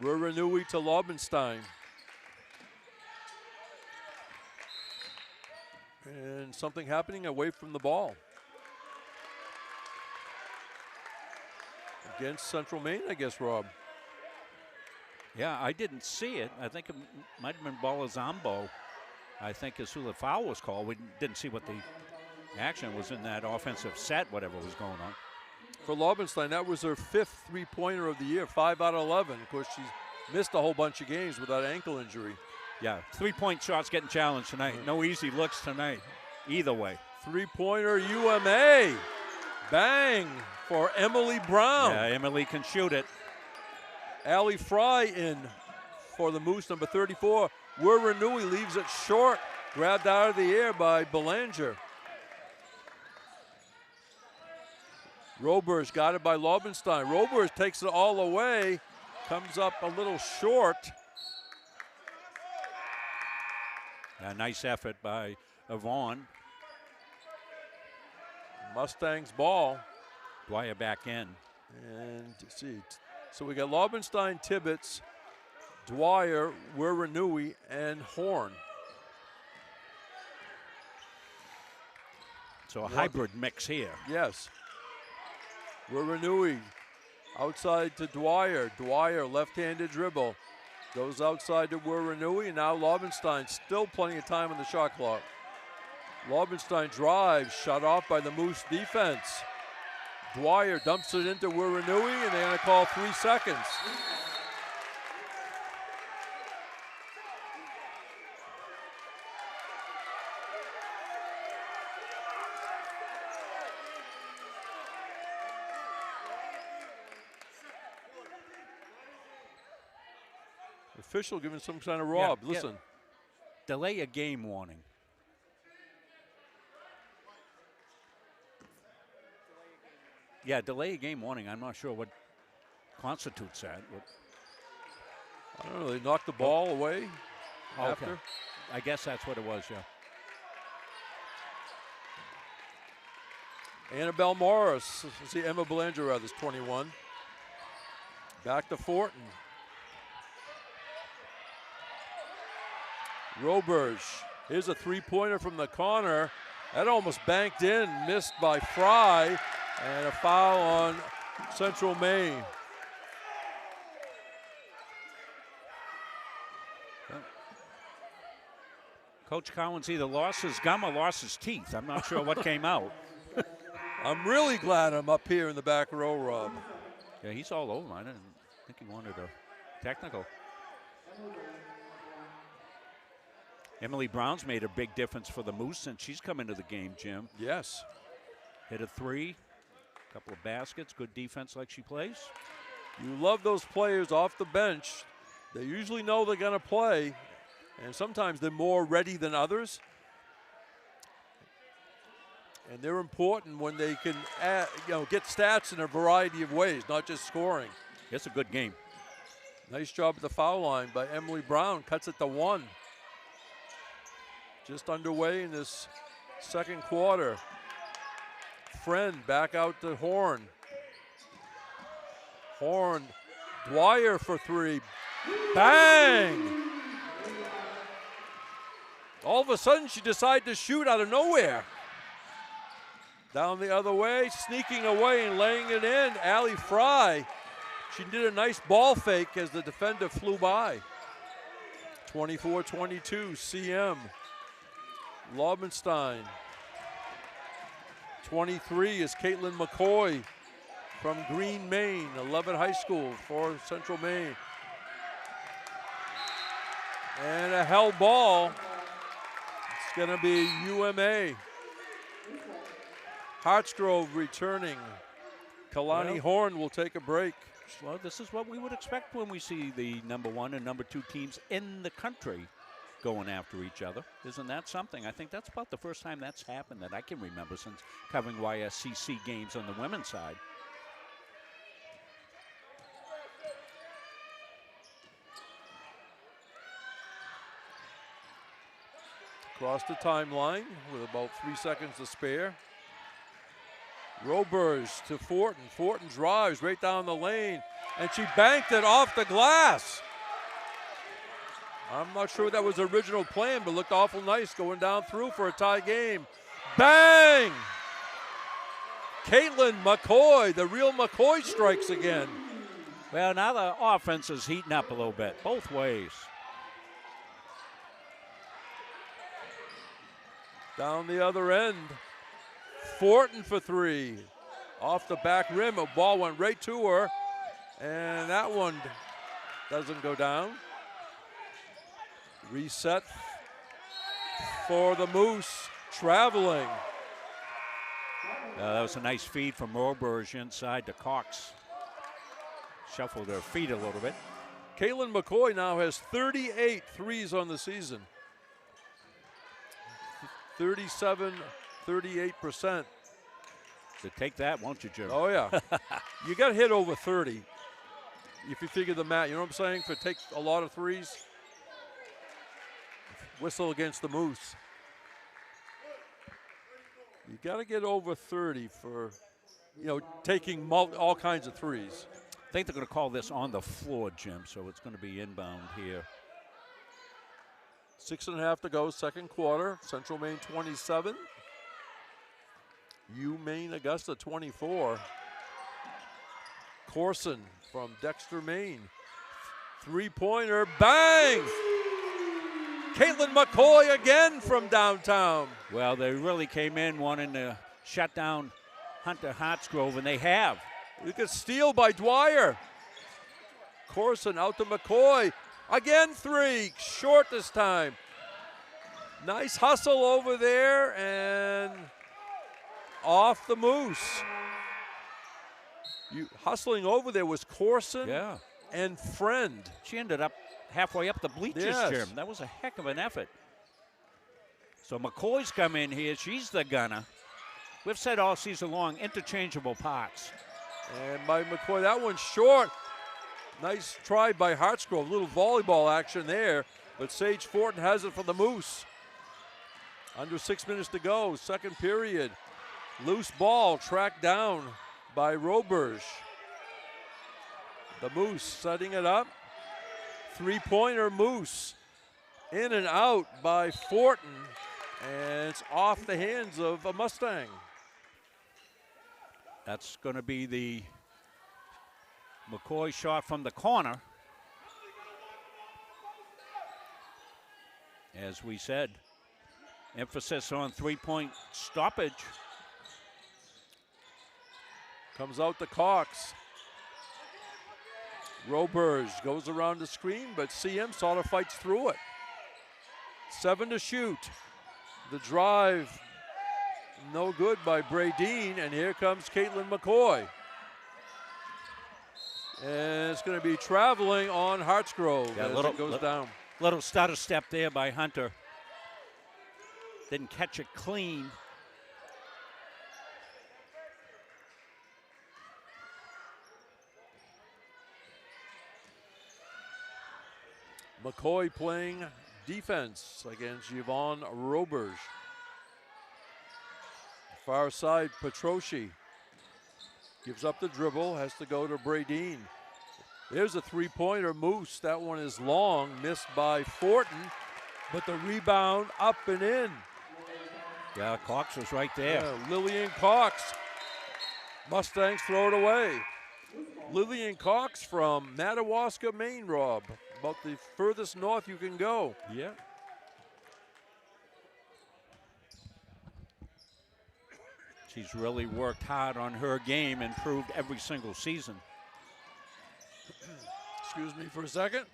Renui to Lobenstein. And something happening away from the ball. Against Central Maine, I guess, Rob. Yeah, I didn't see it. I think it might have been Balazambo. I think as soon as the foul was called, we didn't see what the action was in that offensive set, whatever was going on. For Lobenstein, that was her 5th three-pointer of the year, 5 out of 11. Of course, she's missed a whole bunch of games with that ankle injury. Yeah, three-point shots getting challenged tonight. No easy looks tonight, either way. Three-pointer UMA. Bang for Emily Brown. Yeah, Emily can shoot it. Allie Fry in for the Moose, number 34. Renui leaves it short. Grabbed out of the air by Belanger. Roberge got it by Lobenstein. Roberge takes it all away. Comes up a little short. A nice effort by Yvonne. Mustangs ball. Dwyer back in. And see, so we got Lobenstein, Tibbetts, Dwyer, Renui, and Horn. So a hybrid mix here. Yes. Renui outside to Dwyer. Dwyer, left-handed dribble. Goes outside to Renui, and now Lobenstein. Still plenty of time on the shot clock. Lobenstein drives, shut off by the Moose defense. Dwyer dumps it into Renui, and they're going to call 3 seconds. Official giving some kind of rob. Yeah, Listen. Yeah. Delay a game warning. Yeah, delay a game warning. I'm not sure what constitutes that. I don't know. They knocked the ball away after. Okay. I guess that's what it was, yeah. Annabelle Morris. See, Emma Belanger rather, is 21. Back to Fortin. Roberge. Here's a three-pointer from the corner. That almost banked in, missed by Fry, and a foul on Central Maine. Coach Collins either lost his gum or lost his teeth. I'm not sure what came out. I'm really glad I'm up here in the back row, Rob. Yeah, he's all over. I didn't think he wanted a technical. Emily Brown's made a big difference for the Moose since she's come into the game, Jim. Yes. Hit a three, a couple of baskets, good defense like she plays. You love those players off the bench. They usually know they're going to play, and sometimes they're more ready than others. And they're important when they can get stats in a variety of ways, not just scoring. It's a good game. Nice job at the foul line by Emily Brown. Cuts it to 1. Just underway in this second quarter. Friend back out to Horn. Horn, Dwyer for 3. Bang! All of a sudden she decided to shoot out of nowhere. Down the other way, sneaking away and laying it in, Allie Fry. She did a nice ball fake as the defender flew by. 24-22, CM. Laubenstein. 23 is Caitlin McCoy from Green, Maine, 11 high school for Central Maine. And a held ball. It's going to be UMA. Hartsgrove returning. Kalani Horn will take a break. Well, this is what we would expect when we see the number 1 and number 2 teams in the country going after each other. Isn't that something? I think that's about the first time that's happened that I can remember since covering YSCC games on the women's side. Across the timeline with about 3 seconds to spare. Roberge to Fortin. Fortin drives right down the lane, and she banked it off the glass. I'm not sure that was the original plan, but looked awful nice going down through for a tie game. Bang! Caitlin McCoy, the real McCoy, strikes again. Well, now the offense is heating up a little bit, both ways. Down the other end, Fortin for 3. Off the back rim, a ball went right to her, and that one doesn't go down. Reset for the Moose, traveling. That was a nice feed from Roberge inside to Cox. Shuffled her feet a little bit. Caitlin McCoy now has 38 threes on the season. 38%. So take that, won't you, Jim? Oh, yeah. You got to hit over 30 if you figure the math. You know what I'm saying? For take a lot of threes. Whistle against the Moose. You got to get over 30 for, taking all kinds of threes. I think they're going to call this on the floor, Jim, so it's going to be inbound here. 6.5 to go, second quarter. Central Maine 27. Maine Augusta 24. Corson from Dexter, Maine. 3-pointer, bang! Caitlin McCoy again from downtown. Well, they really came in wanting to shut down Hunter Hartsgrove, and they have. You could steal by Dwyer. Corson out to McCoy. Again 3, short this time. Nice hustle over there and off the Moose. Hustling over there was Corson and Friend. She ended up halfway up the bleachers, Yes. Jim. That was a heck of an effort. So McCoy's come in here. She's the gunner. We've said all season long, interchangeable parts. And by McCoy, that one's short. Nice try by Hartsgrove. A little volleyball action there, but Sage Fortin has it for the Moose. Under 6 minutes to go, second period. Loose ball tracked down by Roberge. The Moose setting it up. 3-pointer Moose. In and out by Fortin. And it's off the hands of a Mustang. That's going to be the McCoy shot from the corner. As we said, emphasis on three-point stoppage. Comes out to Cox. Roberge goes around the screen, but CM sort of fights through it. 7 to shoot. The drive, no good by Bradeen, and here comes Caitlin McCoy. And it's going to be traveling on Hartsgrove as it goes down. Little stutter step there by Hunter. Didn't catch it clean. McCoy playing defense against Yvonne Roberge. Far side, Petroschi gives up the dribble, has to go to Bradeen. There's a three-pointer, Moose. That one is long, missed by Fortin, but the rebound up and in. Yeah, Cox was right there. Yeah, Lillian Cox. Mustangs throw it away. Lillian Cox from Madawaska, Maine, Rob. About the furthest north you can go. Yeah. She's really worked hard on her game, improved every single season. Excuse me for a second.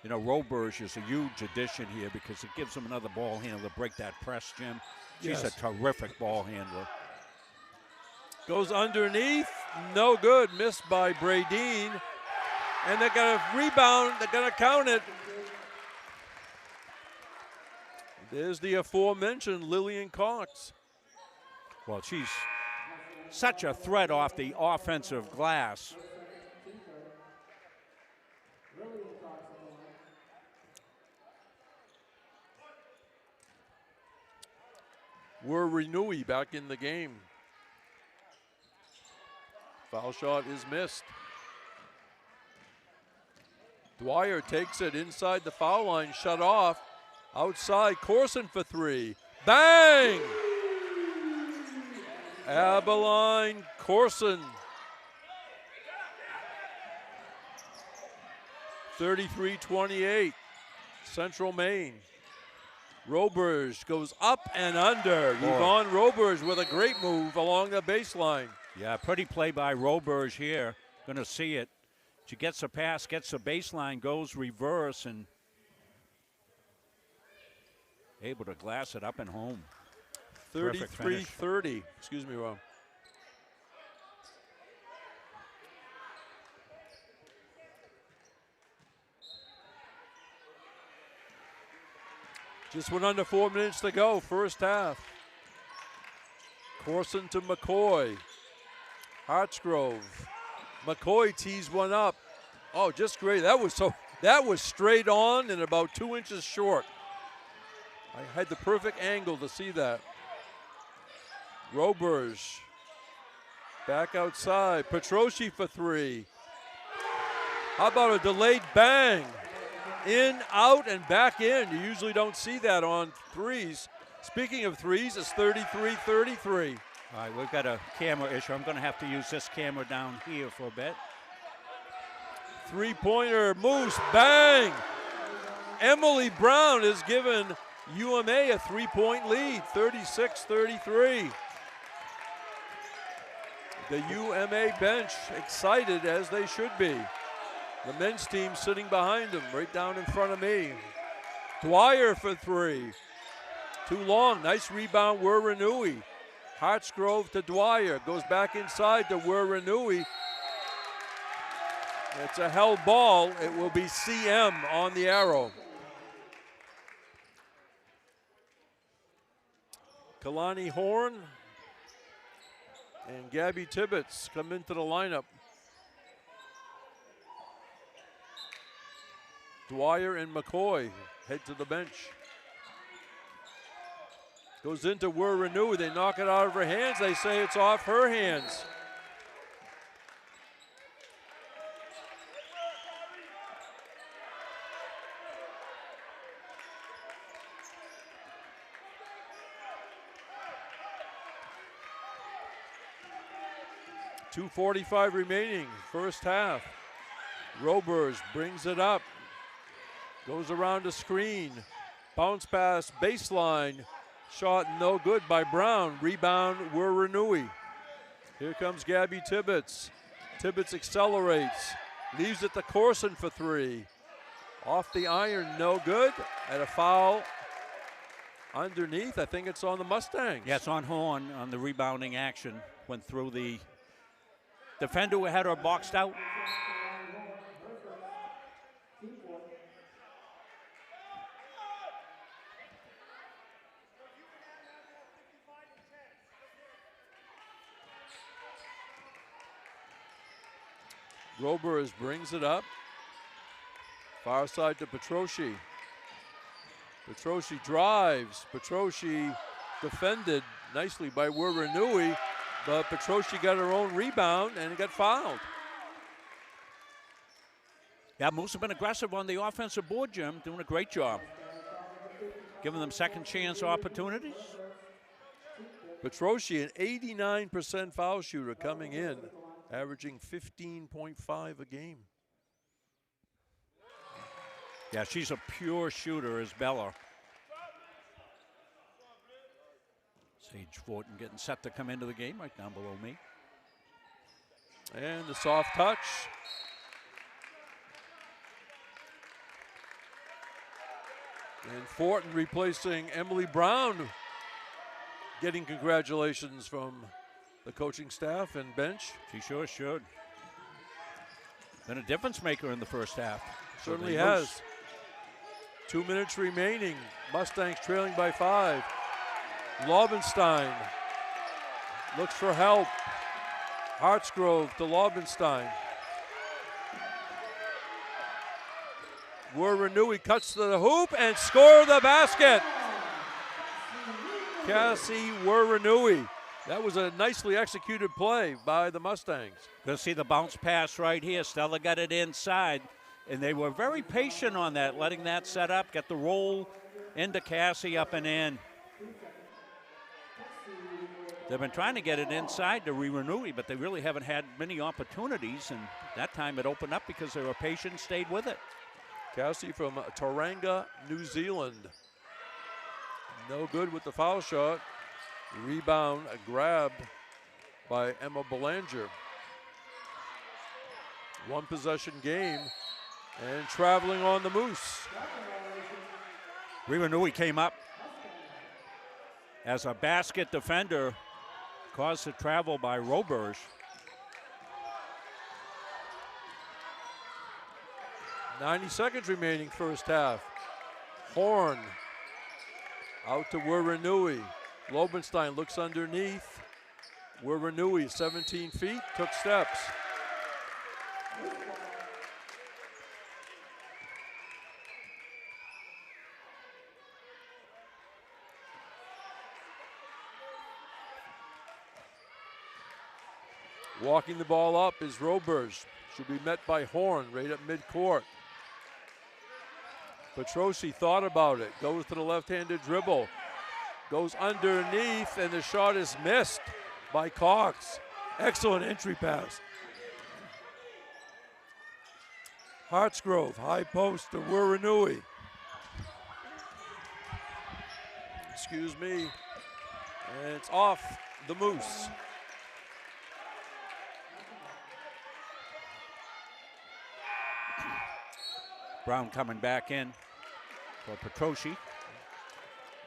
You know, Roberge is a huge addition here because it gives them another ball handler to break that press, Jim. She's a terrific ball handler. Goes underneath, no good, missed by Bradeen. And they're going to rebound, they're going to count it. There's the aforementioned Lillian Cox. Well, she's such a threat off the offensive glass. We're Renewey back in the game. Foul shot is missed. Dwyer takes it inside the foul line, shut off. Outside, Corson for three. Bang! Abilene Corson. 33-28, Central Maine. Roberge goes up and under. Yvonne Roberge with a great move along the baseline. Yeah, pretty play by Roberge here. Gonna see it. She gets a pass, gets a baseline, goes reverse, and able to glass it up and home. 33-30. Excuse me, Rob. Just went under 4 minutes to go, first half. Corson to McCoy. Hartsgrove. McCoy tees one up. Oh, just great. That was straight on and about 2 inches short. I had the perfect angle to see that. Roberge. Back outside. Petroschi for three. How about a delayed bang? In, out, and back in. You usually don't see that on threes. Speaking of threes, it's 33-33. All right, we've got a camera issue. I'm going to have to use this camera down here for a bit. Three-pointer, Moose, bang! Emily Brown has given UMA a three-point lead, 36-33. The UMA bench excited as they should be. The men's team sitting behind them, right down in front of me. Dwyer for three. Too long, nice rebound, Renewey. Hartsgrove to Dwyer, goes back inside to Renewey. It's a held ball. It will be CM on the arrow. Kalani Horn and Gabby Tibbetts come into the lineup. Dwyer and McCoy head to the bench. Goes into Renewey. They knock it out of her hands. They say it's off her hands. 2:45 remaining, first half. Robers brings it up. Goes around the screen. Bounce pass, baseline. Shot no good by Brown. Rebound, Wiranui. Here comes Gabby Tibbetts. Tibbetts accelerates. Leaves it to Corson for three. Off the iron, no good. And a foul underneath. I think it's on the Mustangs. Yeah, it's on Horn on the rebounding action. Went through the defender who had her boxed out. Robers brings it up. Far side to Petroshi. Petroshi drives. Petroshi defended nicely by Wiranui, but Petroshi got her own rebound and got fouled. Yeah, Moose have been aggressive on the offensive board, Jim. Doing a great job. Giving them second chance opportunities. Petroshi, an 89% foul shooter coming in, averaging 15.5 a game. Yeah, she's a pure shooter, is Bella. Sage Fortin getting set to come into the game right down below me. And the soft touch. And Fortin replacing Emily Brown, getting congratulations from the coaching staff and bench. She sure should. Been a difference maker in the first half. Certainly has. 2 minutes remaining. Mustangs trailing by 5. Laubenstein looks for help. Hartsgrove to Laubenstein. Wiranui cuts to the hoop and score the basket. Cassie Wiranui. That was a nicely executed play by the Mustangs. Gonna see the bounce pass right here. Stella got it inside, and they were very patient on that, letting that set up, get the roll into Cassie, up and in. They've been trying to get it inside to Wiranui, but they really haven't had many opportunities, and that time it opened up because they were patient, stayed with it. Cassie from Tauranga, New Zealand. No good with the foul shot. Rebound grabbed by Emma Belanger. One possession game and traveling on the Moose. Wiranui came up as a basket defender, caused the travel by Roberge. .90 seconds remaining first half. Horn out to Wiranui. Lobenstein looks underneath. Wiranui, 17 feet, took steps. Walking the ball up is Roberge. Should be met by Horn right at midcourt. Petrosi thought about it. Goes to the left-handed dribble. Goes underneath, and the shot is missed by Cox. Excellent entry pass. Hartsgrove, high post to Wiranui. Excuse me. And it's off the Moose. Brown coming back in for Petrosi.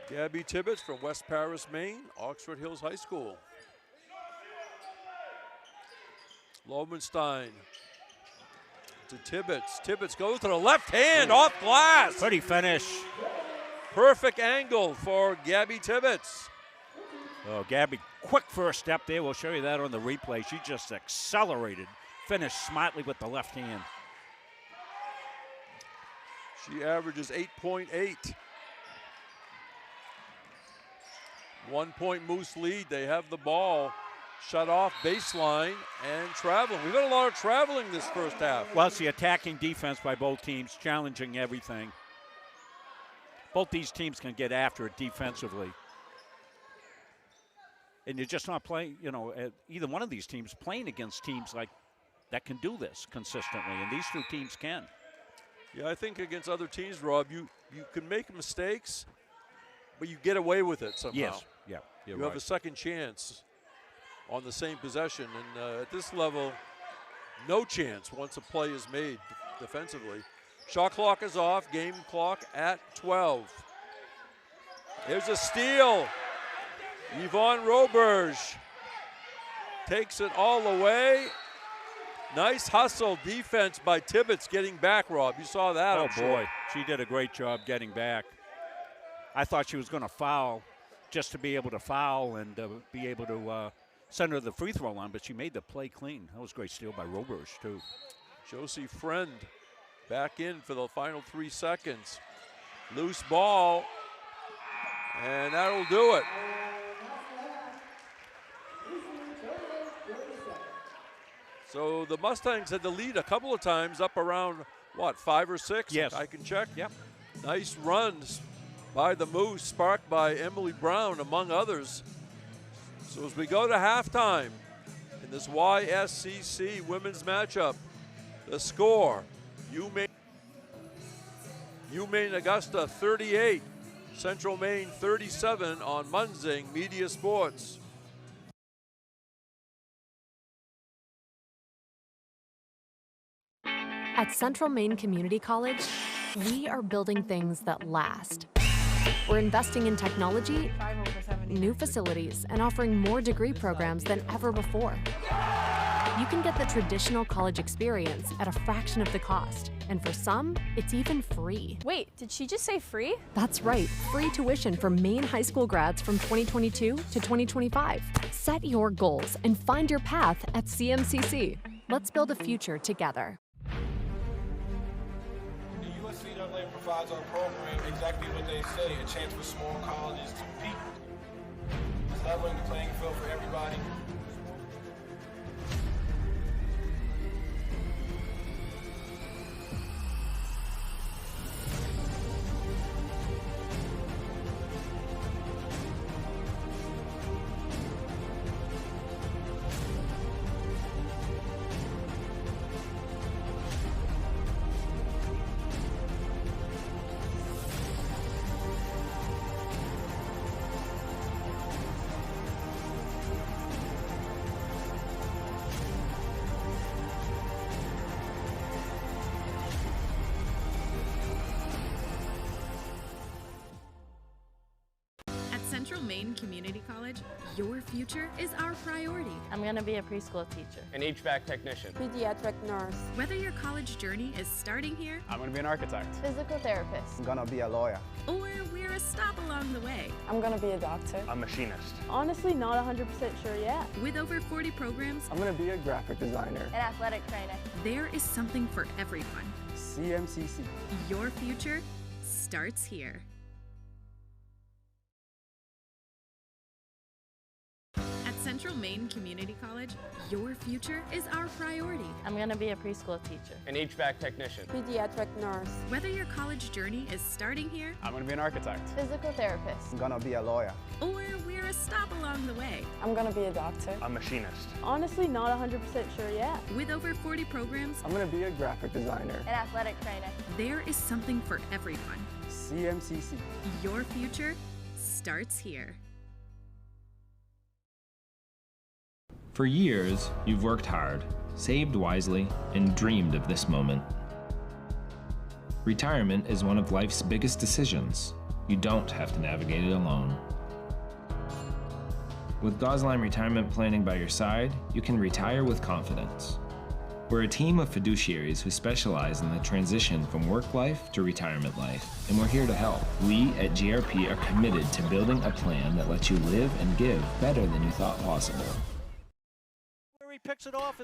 Gabby Tibbetts from West Paris, Maine, Oxford Hills High School. Lobenstein to Tibbetts. Tibbetts goes to the left hand, off glass. Pretty finish. Perfect angle for Gabby Tibbetts. Oh, Gabby, quick first step there. We'll show you that on the replay. She just accelerated, finished smartly with the left hand. She averages 8.8. 1 point Moose lead. They have the ball shut off baseline and traveling. We've got a lot of traveling this first half. Well, it's the attacking defense by both teams, challenging everything. Both these teams can get after it defensively. and you're just not playing, either one of these teams playing against teams like that can do this consistently, and these two teams can. Yeah, I think against other teams, Rob, you can make mistakes, but you get away with it somehow. Yes, yeah, you right. have a second chance on the same possession, and at this level, no chance once a play is made defensively. Shot clock is off, game clock at 12. There's a steal. Yvonne Roberge takes it all the way. Nice hustle defense by Tibbetts getting back, Rob. You saw that. Oh, boy. She did a great job getting back. I thought she was going to foul just to be able to foul and be able to send her to the free throw line, but she made the play clean. That was a great steal by Roberge, too. Josie Friend back in for the final 3 seconds. Loose ball, and that'll do it. So the Mustangs had the lead a couple of times, up around, 5 or 6? Yes. I can check. Yep. Nice runs by the Moose, sparked by Emily Brown, among others. So as we go to halftime in this YSCC women's matchup, the score, UMaine Augusta 38, Central Maine 37 on Munzing Media Sports. At Central Maine Community College, we are building things that last. We're investing in technology, new facilities, and offering more degree programs than ever before. You can get the traditional college experience at a fraction of the cost, and for some, it's even free. Wait, did she just say free? That's right, free tuition for Maine high school grads from 2022 to 2025. Set your goals and find your path at CMCC. Let's build a future together. USCAA provides our program exactly what they say, a chance for small colleges to compete. It's leveling the playing field for everybody. Central Maine Community College, your future is our priority. I'm going to be a preschool teacher. An HVAC technician. Pediatric nurse. Whether your college journey is starting here, I'm going to be an architect. Physical therapist. I'm going to be a lawyer. or we're a stop along the way. I'm gonna be a doctor. A machinist. Honestly, not 100% sure yet. With over 40 programs, I'm gonna be a graphic designer. An athletic trainer. There is something for everyone. CMCC. Your future starts here. At Central Maine Community College, your future is our priority. I'm going to be a preschool teacher. An HVAC technician. Pediatric nurse. Whether your college journey is starting here, I'm gonna be an architect. Physical therapist. I'm gonna be a lawyer. or we're a stop along the way. I'm gonna be a doctor. A machinist. Honestly, not 100% sure yet. With over 40 programs, I'm gonna be a graphic designer. An athletic trainer. there is something for everyone. CMCC. Your future starts here. For years, you've worked hard, saved wisely, and dreamed of this moment. Retirement is one of life's biggest decisions. You don't have to navigate it alone. With Gosline Retirement Planning by your side, you can retire with confidence. We're a team of fiduciaries who specialize in the transition from work life to retirement life, and we're here to help. We at GRP are committed to building a plan that lets you live and give better than you thought possible.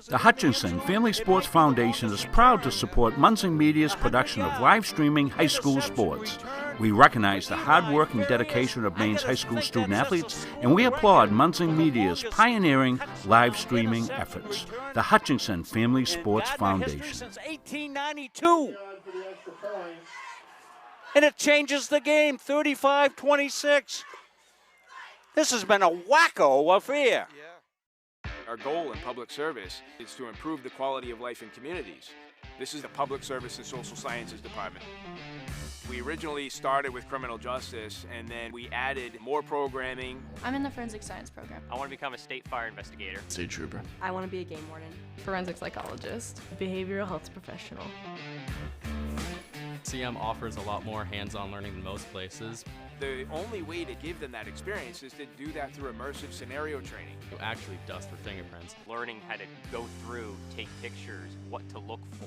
The Hutchinson Family Sports Foundation is proud to support Munzing Media's production of live streaming high school sports. We recognize the hard work and dedication of Maine's high school student athletes, and we applaud Munzing Media's pioneering live streaming efforts. The Hutchinson Family Sports Foundation. Since 1892. And it changes the game, 35-26. This has been a wacko affair. Our goal in public service is to improve the quality of life in communities. This is the Public Service and Social Sciences Department. We originally started with criminal justice, and then we added more programming. I'm in the forensic science program. I want to become a state fire investigator. State trooper. I want to be a game warden. Forensic psychologist. Behavioral health professional. CM offers a lot more hands-on learning than most places. The only way to give them that experience is to do that through immersive scenario training. You actually dust for fingerprints. Learning how to go through, take pictures, what to look for.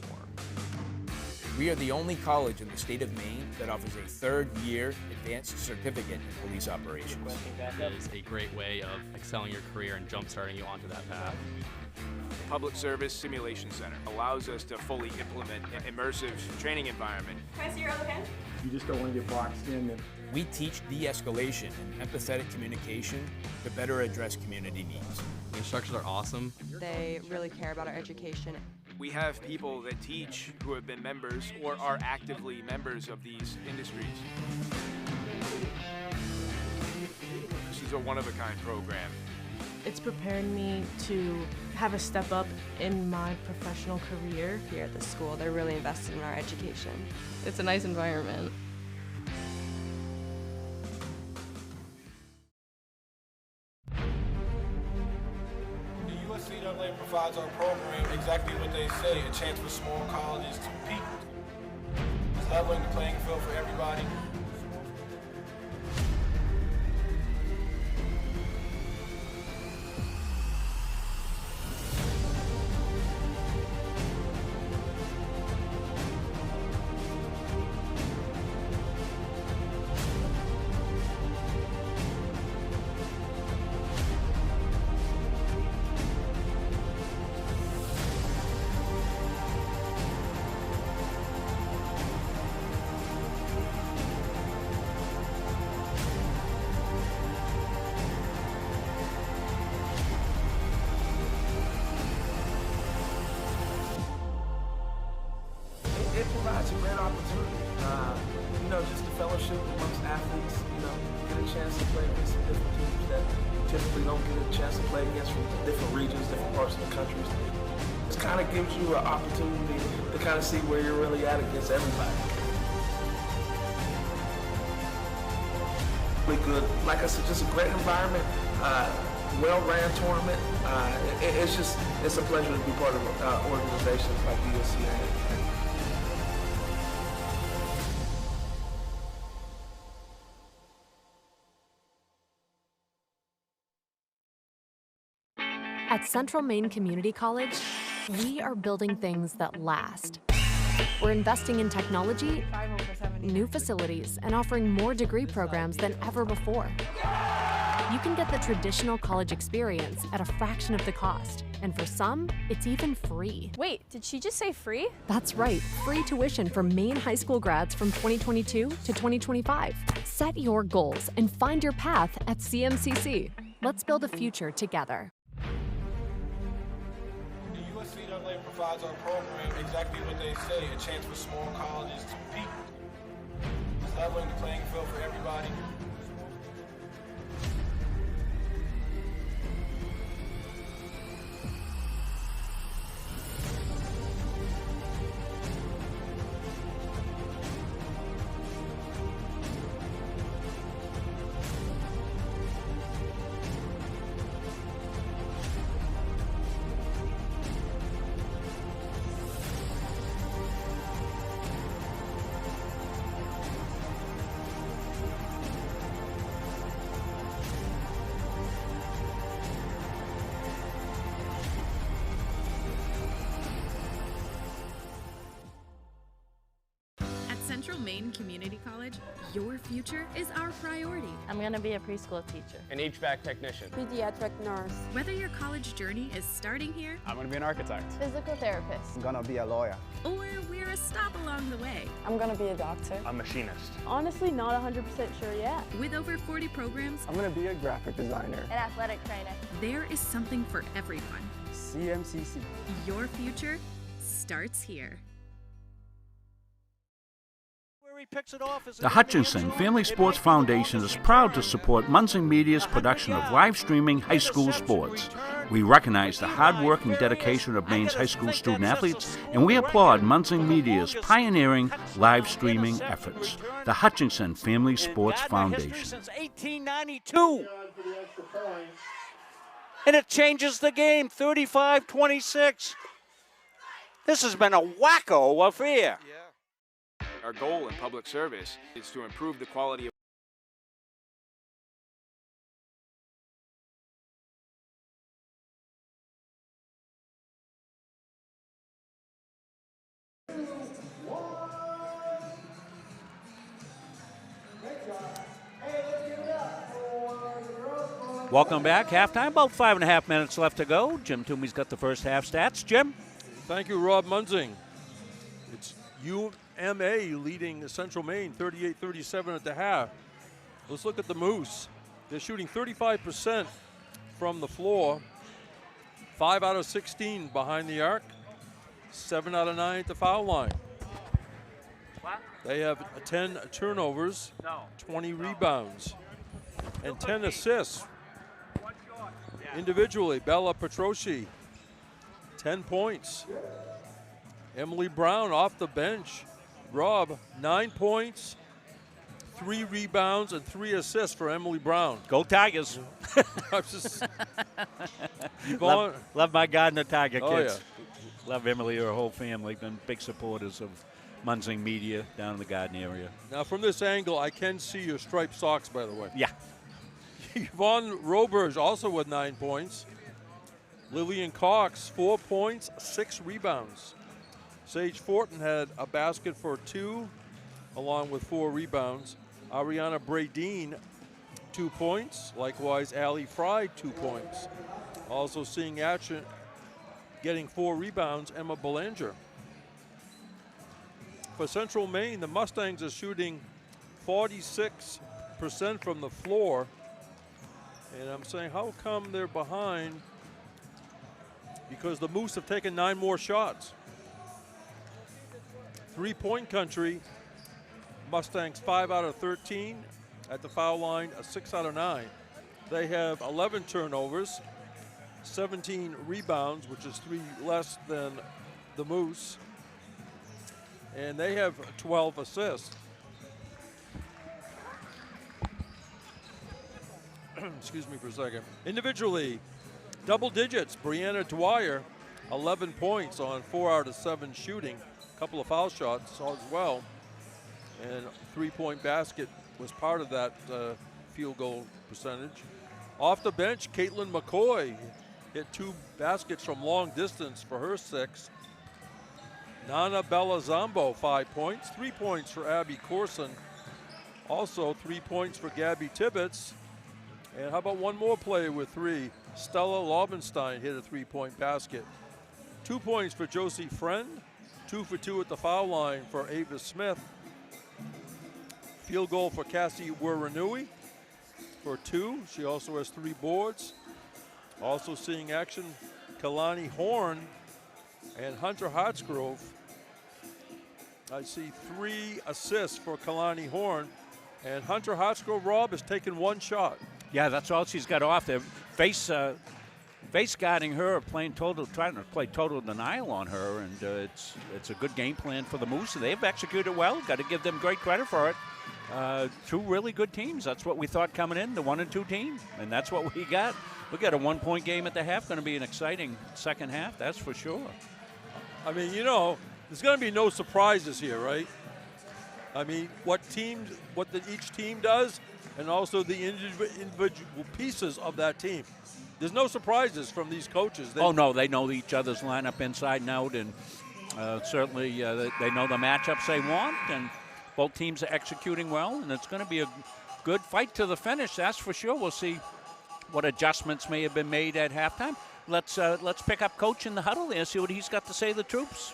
We are the only college in the state of Maine that offers a third-year advanced certificate in police operations. It is a great way of excelling your career and jump-starting you onto that path. The Public Service Simulation Center allows us to fully implement an immersive training environment. Can I see your other hand? You just don't want to get boxed in. We teach de-escalation and empathetic communication to better address community needs. The instructors are awesome. They really care about our education. We have people that teach who have been members or are actively members of these industries. This is a one-of-a-kind program. It's preparing me to have a step up in my professional career. Here at the school, they're really invested in our education. It's a nice environment. The USCAA provides our program exactly what they say, a chance for small colleges to compete. It's leveling the playing field for everybody. It provides a great opportunity. Just the fellowship amongst athletes, get a chance to play against some different teams that typically don't get a chance to play against from different regions, different parts of the country. It kind of gives you an opportunity to kind of see where you're really at against everybody. Really good. Like I said, just a great environment, well-ran tournament. It's a pleasure to be part of organizations like the USCA. At Central Maine Community College, we are building things that last. We're investing in technology, new facilities, and offering more degree programs than ever before. You can get the traditional college experience at a fraction of the cost, and for some, it's even free. Wait, did she just say free? That's right, free tuition for Maine high school grads from 2022 to 2025. Set your goals and find your path at CMCC. Let's build a future together. The USCAA provides our program exactly what they say, a chance for small colleges to compete. It's leveling the playing field for everybody. Central Maine Community College, your future is our priority. I'm going to be a preschool teacher. An HVAC technician. Pediatric nurse. Whether your college journey is starting here, I'm going to be an architect. Physical therapist. I'm going to be a lawyer. Or we're a stop along the way. I'm going to be a doctor. A machinist. Honestly, not 100% sure yet. With over 40 programs, I'm going to be a graphic designer. An athletic trainer. There is something for everyone. CMCC. Your future starts here. The Hutchinson Family Sports Foundation is proud to support Munson Media's production of live streaming high school sports. We recognize the hard work and dedication of Maine's high school student athletes, and we applaud Munson Media's pioneering live streaming efforts. The Hutchinson Family Sports Foundation. Since 1892. And it changes the game, 35-26. This has been a wacko affair. Our goal in public service is to improve the quality of Welcome back. Halftime, about 5.5 minutes left to go. Jim Toomey's got the first half stats. Jim? Thank you, Rob Munzing. It's UMA leading Central Maine 38-37 at the half. Let's look at the Moose. They're shooting 35% from the floor, 5 out of 16 behind the arc, 7 out of 9 at the foul line. They have 10 turnovers, 20 rebounds, and 10 assists. Individually, Bella Petrosci, 10 points. Emily Brown off the bench. Rob, 9 points, 3 rebounds, and 3 assists for Emily Brown. Go Tigers. love my Gardner Tiger kids. Yeah. Love Emily, her whole family. Been big supporters of Munzing Media down in the Garden area. Now, from this angle, I can see your striped socks, by the way. Yeah. Yvonne Roberge also with 9 points. Lillian Cox, 4 points, 6 rebounds. Sage Fortin had a basket for 2, along with 4 rebounds. Ariana Bradeen, 2 points. Likewise, Allie Fry, 2 points. Also seeing action, getting 4 rebounds, Emma Belanger. For Central Maine, the Mustangs are shooting 46% from the floor. And I'm saying, how come they're behind? Because the Moose have taken 9 more shots. 3-point country, Mustangs 5 out of 13 at the foul line, a 6 out of 9. They have 11 turnovers, 17 rebounds, which is 3 less than the Moose. And they have 12 assists. Excuse me for a second. Individually, double digits. Brianna Dwyer, 11 points on 4 out of 7 shooting. A couple of foul shots as well. And 3-point basket was part of that field goal percentage. Off the bench, Caitlin McCoy hit 2 baskets from long distance for her 6. Nana Bellazambo, 5 points. 3 points for Abby Corson. Also 3 points for Gabby Tibbetts. And how about one more player with 3? Stella Lobenstein hit a 3-point basket. 2 points for Josie Friend. 2 for 2 at the foul line for Ava Smith. Field goal for Cassie Wiranui for 2. She also has 3 boards. Also seeing action, Kalani Horn and Hunter Hartsgrove. I see 3 assists for Kalani Horn. And Hunter Hartsgrove, Rob, has taken 1 shot. Yeah, that's all she's got off there. Face guarding her, trying to play total denial on her, and it's a good game plan for the Moose. They've executed well. Got to give them great credit for it. 2 really good teams. That's what we thought coming in, the 1 and 2 team, and that's what we got. We got a 1-point game at the half. Going to be an exciting second half, that's for sure. I mean, you know, there's going to be no surprises here, right? I mean, what each team does, and also the individual pieces of that team. There's no surprises from these coaches. Oh, no, they know each other's lineup inside and out, and certainly they know the matchups they want, and both teams are executing well, and it's going to be a good fight to the finish, that's for sure. We'll see what adjustments may have been made at halftime. Let's pick up Coach in the huddle there, see what he's got to say to the troops.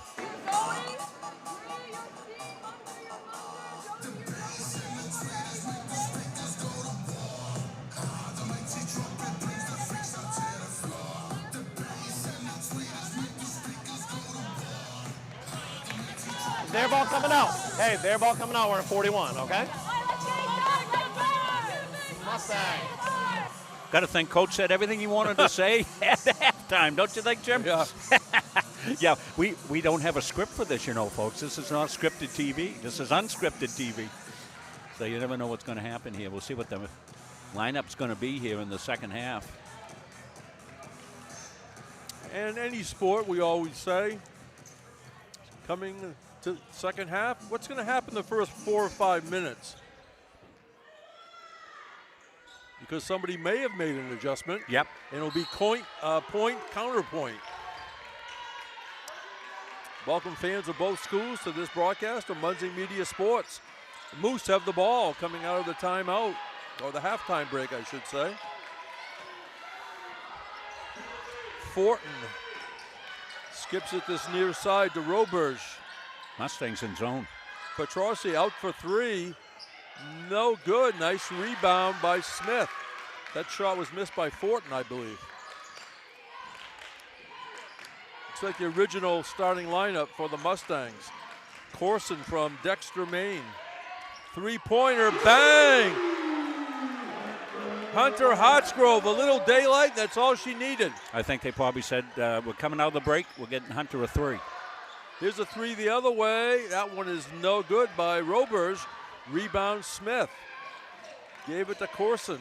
their ball coming out. Hey, their ball coming out. We're at 41, okay? Mustang. Got to think Coach said everything he wanted to say at halftime, don't you think, Jim? Yeah. Yeah, we don't have a script for this, folks. This is not scripted TV. This is unscripted TV. So you never know what's going to happen here. We'll see what the lineup's going to be here in the second half. And any sport, we always say, coming to second half, what's going to happen the first 4 or 5 minutes? Because somebody may have made an adjustment. Yep. And it'll be point, counterpoint. Welcome fans of both schools to this broadcast of Muncie Media Sports. The Moose have the ball coming out of the timeout, or the halftime break, I should say. Fortin skips it this near side to Roberge. Mustangs in zone. Petrossi out for 3. No good. Nice rebound by Smith. That shot was missed by Fortin, I believe. Looks like the original starting lineup for the Mustangs. Corson from Dexter, Maine. 3-pointer, bang! Hunter Hotsgrove, a little daylight, that's all she needed. I think they probably said, we're coming out of the break, we're getting Hunter a 3. Here's a 3 the other way. That one is no good by Roberge. Rebound Smith. Gave it to Corson.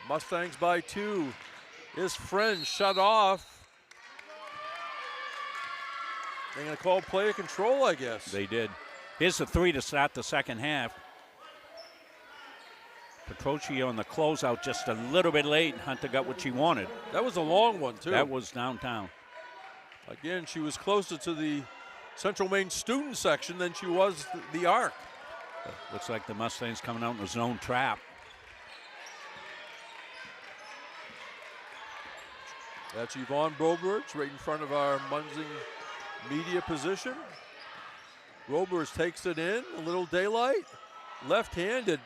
Mustangs by 2. His friend shut off. They're going to call player control, I guess. They did. Here's the 3 to start the second half. Petrocci on the closeout just a little bit late. Hunter got what she wanted. That was a long one, too. That was downtown. Again, she was closer to the Central Maine student section than she was the arc. Looks like the Mustangs coming out in a zone trap. That's Yvonne Roberge right in front of our Muncie media position. Roberge takes it in, a little daylight. Left-handed,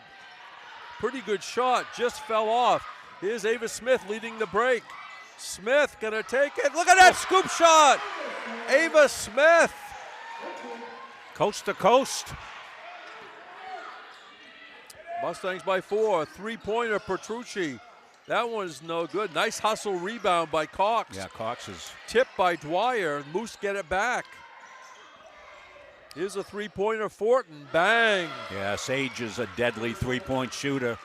pretty good shot, just fell off. Here's Ava Smith leading the break. Smith gonna take it. Look at that scoop shot. Ava Smith. Coast to coast. Mustangs by 4. 3-pointer Petrucci. That one's no good. Nice hustle rebound by Cox. Yeah, Cox is. Tipped by Dwyer. Moose get it back. Here's a 3-pointer Fortin. Bang. Yeah, Sage is a deadly 3-point shooter.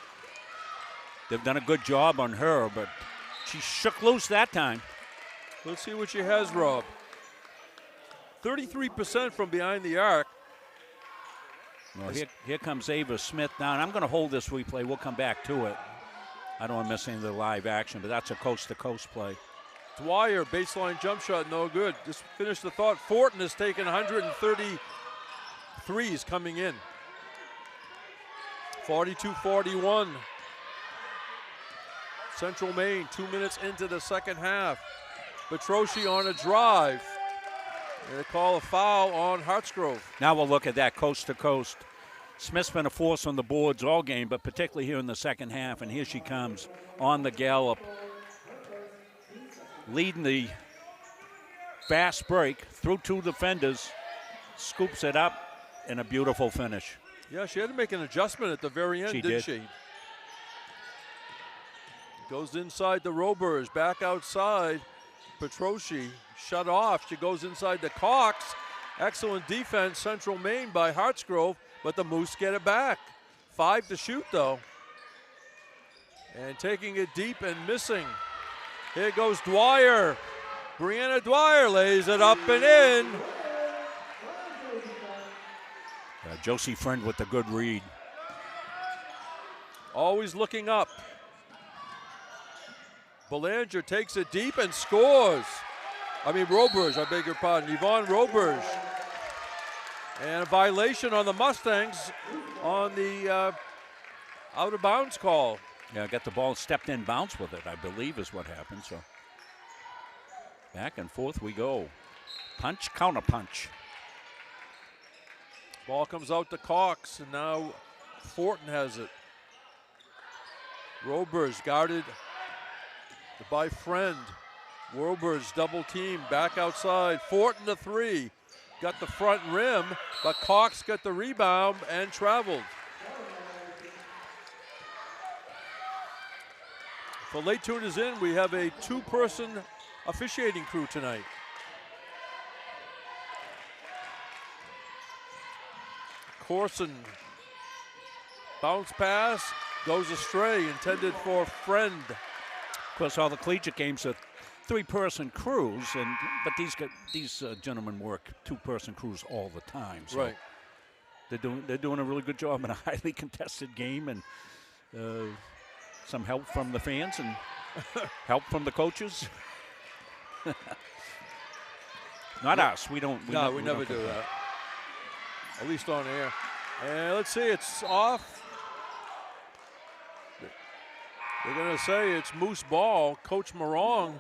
They've done a good job on her, but she shook loose that time. Let's see what she has, Rob. 33% from behind the arc. Well, here comes Ava Smith down. I'm going to hold this replay. We'll come back to it. I don't want to miss any of the live action, but that's a coast-to-coast play. Dwyer, baseline jump shot, no good. Just finish the thought. Fortin has taken 133s coming in. 42-41. Central Maine, 2 minutes into the second half. Petrosci on a drive. They call a foul on Hartsgrove. Now we'll look at that coast-to-coast. Smith's been a force on the boards all game, but particularly here in the second half. And here she comes on the gallop, leading the fast break through 2 defenders, scoops it up, and a beautiful finish. Yeah, she had to make an adjustment at the very end, didn't she? Goes inside the Roberge, back outside. Petrosci shut off. She goes inside the Cox. Excellent defense, Central Maine by Hartsgrove. But the Moose get it back. 5 to shoot, though. And taking it deep and missing. Here goes Dwyer. Brianna Dwyer lays it up and in. Josie Friend with the good read. Always looking up. Belanger takes it deep and scores. Roberge, I beg your pardon. Yvonne Roberge. And a violation on the Mustangs on the out of bounds call. Yeah, got the ball, stepped in, bounce with it, I believe is what happened. So back and forth we go. Punch, counter punch. Ball comes out to Cox, and now Fortin has it. Roberge guarded by Friend. Wilbur's double team back outside. Fortin the three. Got the front rim, but Cox got the rebound and traveled. For late tuners in, we have a two-person officiating crew tonight. Corson, bounce pass, goes astray, intended for Friend. Of course, all the collegiate games are three-person crews, but these gentlemen work two-person crews all the time. So right. They're doing a really good job in a highly contested game, and some help from the fans and help from the coaches. Not us. We don't. We never do that. At least on air. And let's see, it's off. They're going to say it's Moose ball. Coach Morong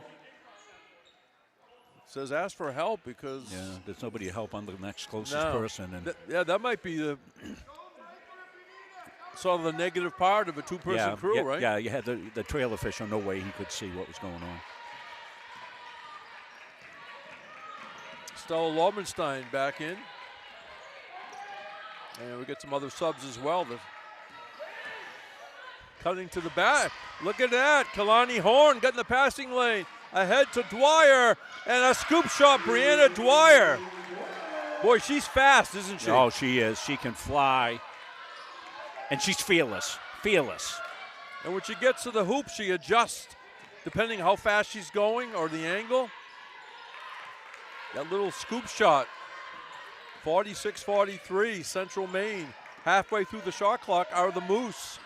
says ask for help because there's nobody to help on the next closest person. And that might be the sort of the negative part of a two-person crew, right? Yeah, you had the trail official. No way he could see what was going on. Stella Lobenstein back in. And we get some other subs as well. Cutting to the back. Look at that. Kalani Horn got in the passing lane. Ahead to Dwyer. And a scoop shot, Brianna Dwyer. Boy, she's fast, isn't she? Oh, she is. She can fly. And she's fearless. Fearless. And when she gets to the hoop, she adjusts depending how fast she's going or the angle. That little scoop shot. 46-43, Central Maine. Halfway through the shot clock are the Moose.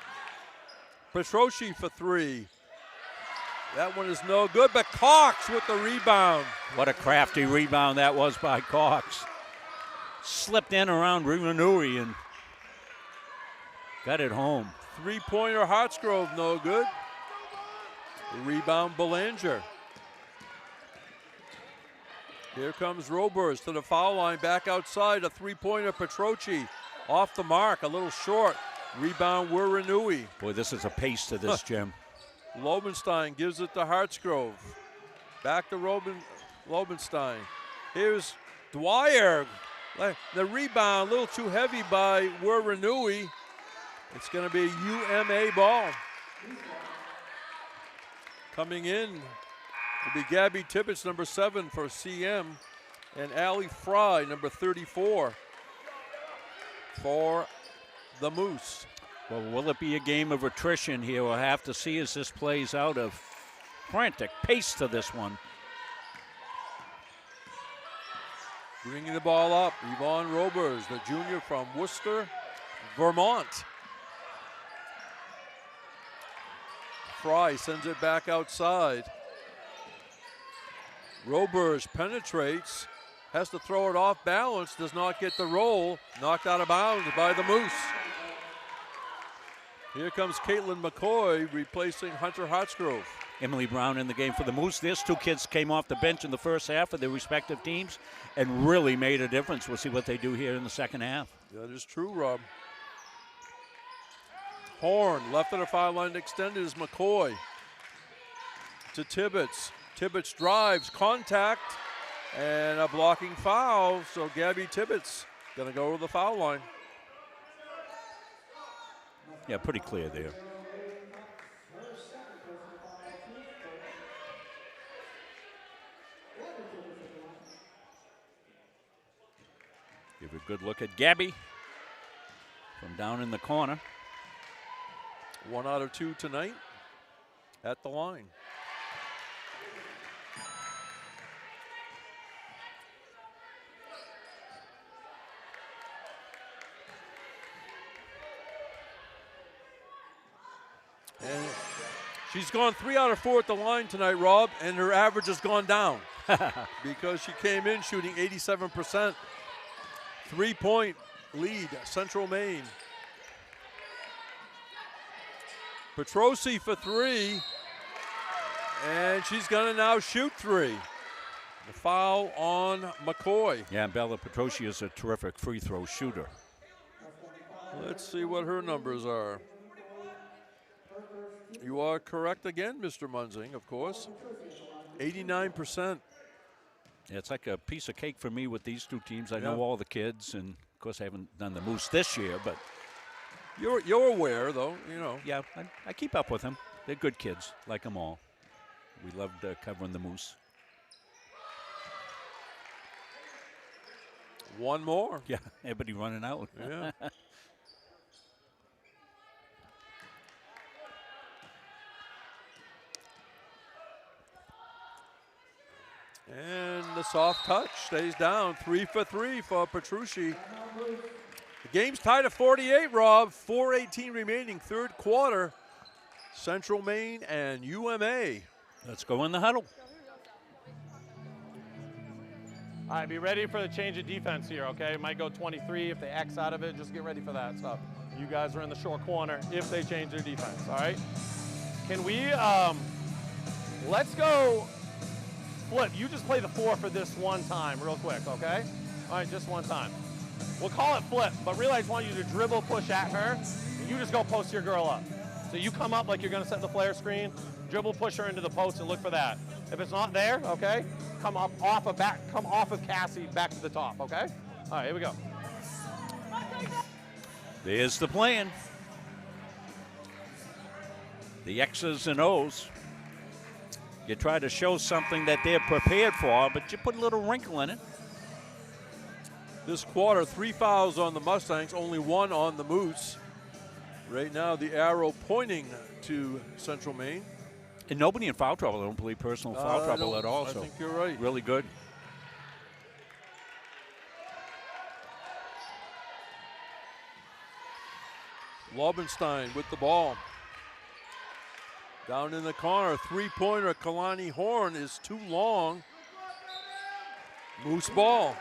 Petroshi for three. That one is no good, but Cox with the rebound. What a crafty rebound that was by Cox. Slipped in around Renui and got it home. Three-pointer Hartsgrove, no good. Rebound Belanger. Here comes Robers to the foul line, back outside, a three-pointer Petrochi. Off the mark, a little short. Rebound Renui. Boy, this is a pace to this, Jim. Lobenstein gives it to Hartsgrove. Back to Lobenstein. Here's Dwyer. The rebound, a little too heavy by Renui. It's going to be UMA ball. Coming in will be Gabby Tibbetts, number 7 for CM, and Allie Fry, number 34 for the Moose. Well, will it be a game of attrition here? We'll have to see as this plays out. A frantic pace to this one. Bringing the ball up, Yvonne Robers, the junior from Worcester, Vermont. Fry sends it back outside. Robers penetrates, has to throw it off balance, does not get the roll, knocked out of bounds by the Moose. Here comes Caitlin McCoy replacing Hunter Hartsgrove. Emily Brown in the game for the Moose. These two kids came off the bench in the first half of their respective teams and really made a difference. We'll see what they do here in the second half. That is true, Rob. Horn, left of the foul line extended is McCoy. To Tibbetts. Tibbetts drives, contact, and a blocking foul. So Gabby Tibbetts gonna go to the foul line. Yeah, pretty clear there. Give a good look at Gabby from down in the corner. 1 out of 2 tonight at the line. And she's gone 3 out of 4 at the line tonight, Rob, and her average has gone down because she came in shooting 87%. 3-point lead, Central Maine. Petrosi for 3, and she's gonna now shoot 3. The foul on McCoy. Yeah, Bella Petrosi is a terrific free throw shooter. Let's see what her numbers are. You are correct again, Mr. Munzing, of course. 89%. Yeah, it's like a piece of cake for me with these two teams. I know all the kids, and of course I haven't done the Moose this year, but you're aware, though, you know. Yeah, I keep up with them. They're good kids, like them all. We loved covering the Moose. One more. Yeah, everybody running out. Yeah. And the soft touch stays down. 3 for 3 for Petrucci. The game's tied at 48, Rob. 4:18 remaining, third quarter. Central Maine and UMA. Let's go in the huddle. All right, be ready for the change of defense here, okay? Might go 23 if they X out of it. Just get ready for that stuff. You guys are in the short corner if they change their defense, all right? Can we, let's go flip. You just play the 4 for this one time real quick, okay? All right, just one time. We'll call it flip, but really I just want you to dribble, push at her, and you just go post your girl up. So you come up like you're gonna set the flare screen, dribble, push her into the post and look for that. If it's not there, okay, come off of Cassie back to the top, okay? All right, here we go. There's the plan. The X's and O's. You try to show something that they're prepared for, but you put a little wrinkle in it. This quarter, 3 fouls on the Mustangs, only 1 on the Moose. Right now, the arrow pointing to Central Maine. And nobody in foul trouble. I don't believe personal foul trouble at all. I So think you're right. Really good. Lobenstein with the ball. Down in the corner, three-pointer, Kalani Horn is too long. Moose ball.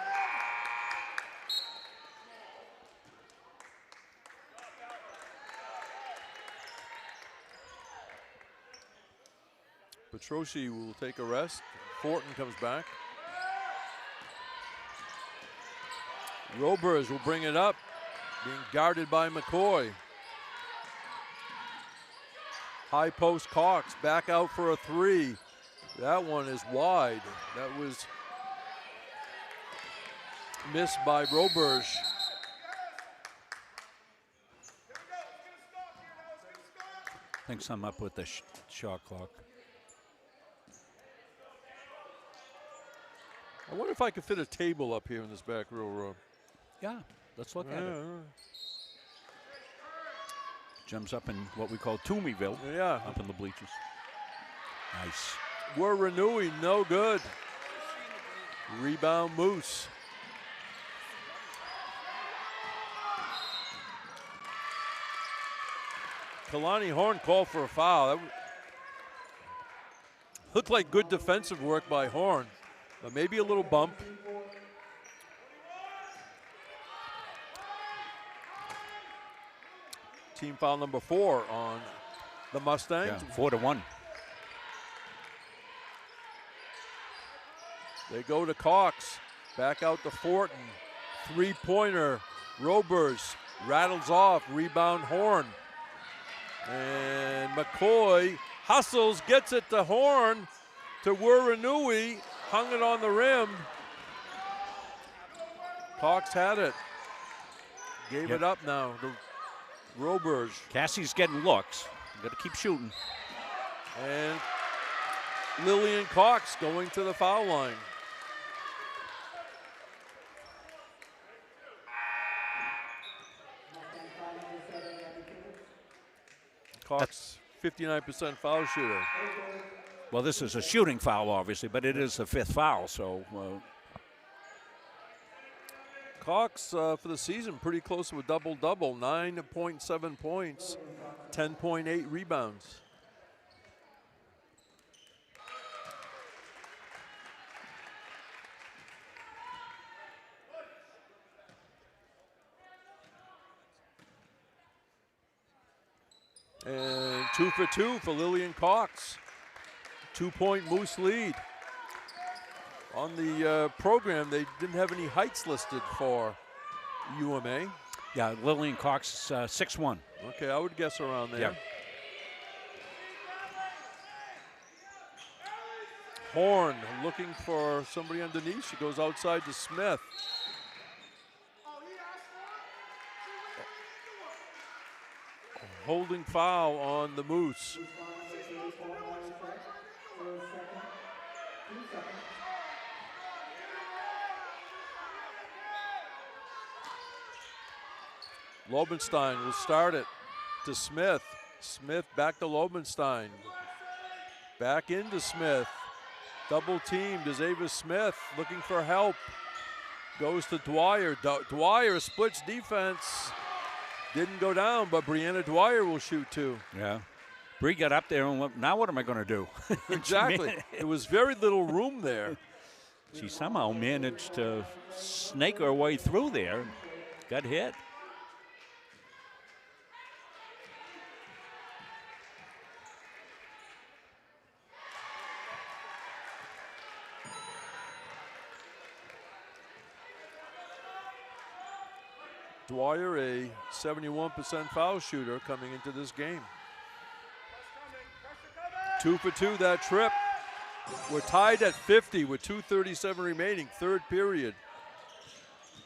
Petrucci will take a rest. Fortin comes back. Robers will bring it up, being guarded by McCoy. High post Cox, back out for a 3. That one is wide. That was missed by Robers. Thinks I'm up with the shot clock. I wonder if I could fit a table up here in this back row, Rob. Yeah, let's look at it. Jim's up in what we call Toomeyville. Yeah. Up in the bleachers. Nice. We're renewing, no good. Rebound Moose. Kalani Horn called for a foul. That looked like good defensive work by Horn, but maybe a little bump. Team foul number 4 on the Mustangs. Yeah, 4-1. They go to Cox, back out to Fortin. Three-pointer, Robers rattles off, rebound Horn. And McCoy hustles, gets it to Horn, to Wurinui, hung it on the rim. Cox had it. Gave it up now to Robers. Cassie's getting looks. Got to keep shooting. And Lillian Cox going to the foul line. Cox, 59% foul shooter. Well, this is a shooting foul, obviously, but it is the 5th foul, so. Cox, for the season, pretty close to a double-double. 9.7 points, 10.8 rebounds. And 2 for 2 for Lillian Cox. 2-point Moose lead. On the program, they didn't have any heights listed for UMA. Yeah, Lillian Cox, 6'1". Okay, I would guess around there. Yeah. Horn looking for somebody underneath. She goes outside to Smith. Holding foul on the Moose. Lobenstein will start it to Smith. Smith back to Lobenstein. Back into Smith. Double teamed is Ava Smith looking for help. Goes to Dwyer. Dwyer splits defense. Didn't go down, but Brianna Dwyer will shoot two. Yeah. Bree got up there and went, now what am I going to do? Exactly. There was very little room there. She somehow managed to snake her way through there. Got hit. Dwyer, a 71% foul shooter coming into this game. 2 for 2 that trip. We're tied at 50 with 2:37 remaining, third period.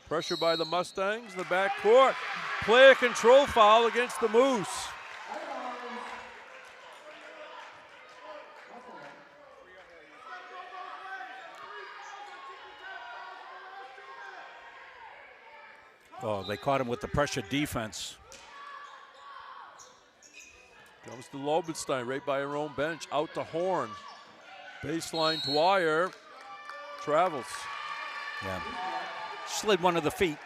Pressure by the Mustangs in the back court. Player control foul against the Moose. Oh, they caught him with the pressure defense. Comes to Lobenstein right by her own bench. Out to Horn. Baseline Dwyer. Travels. Yeah. Slid one of the feet.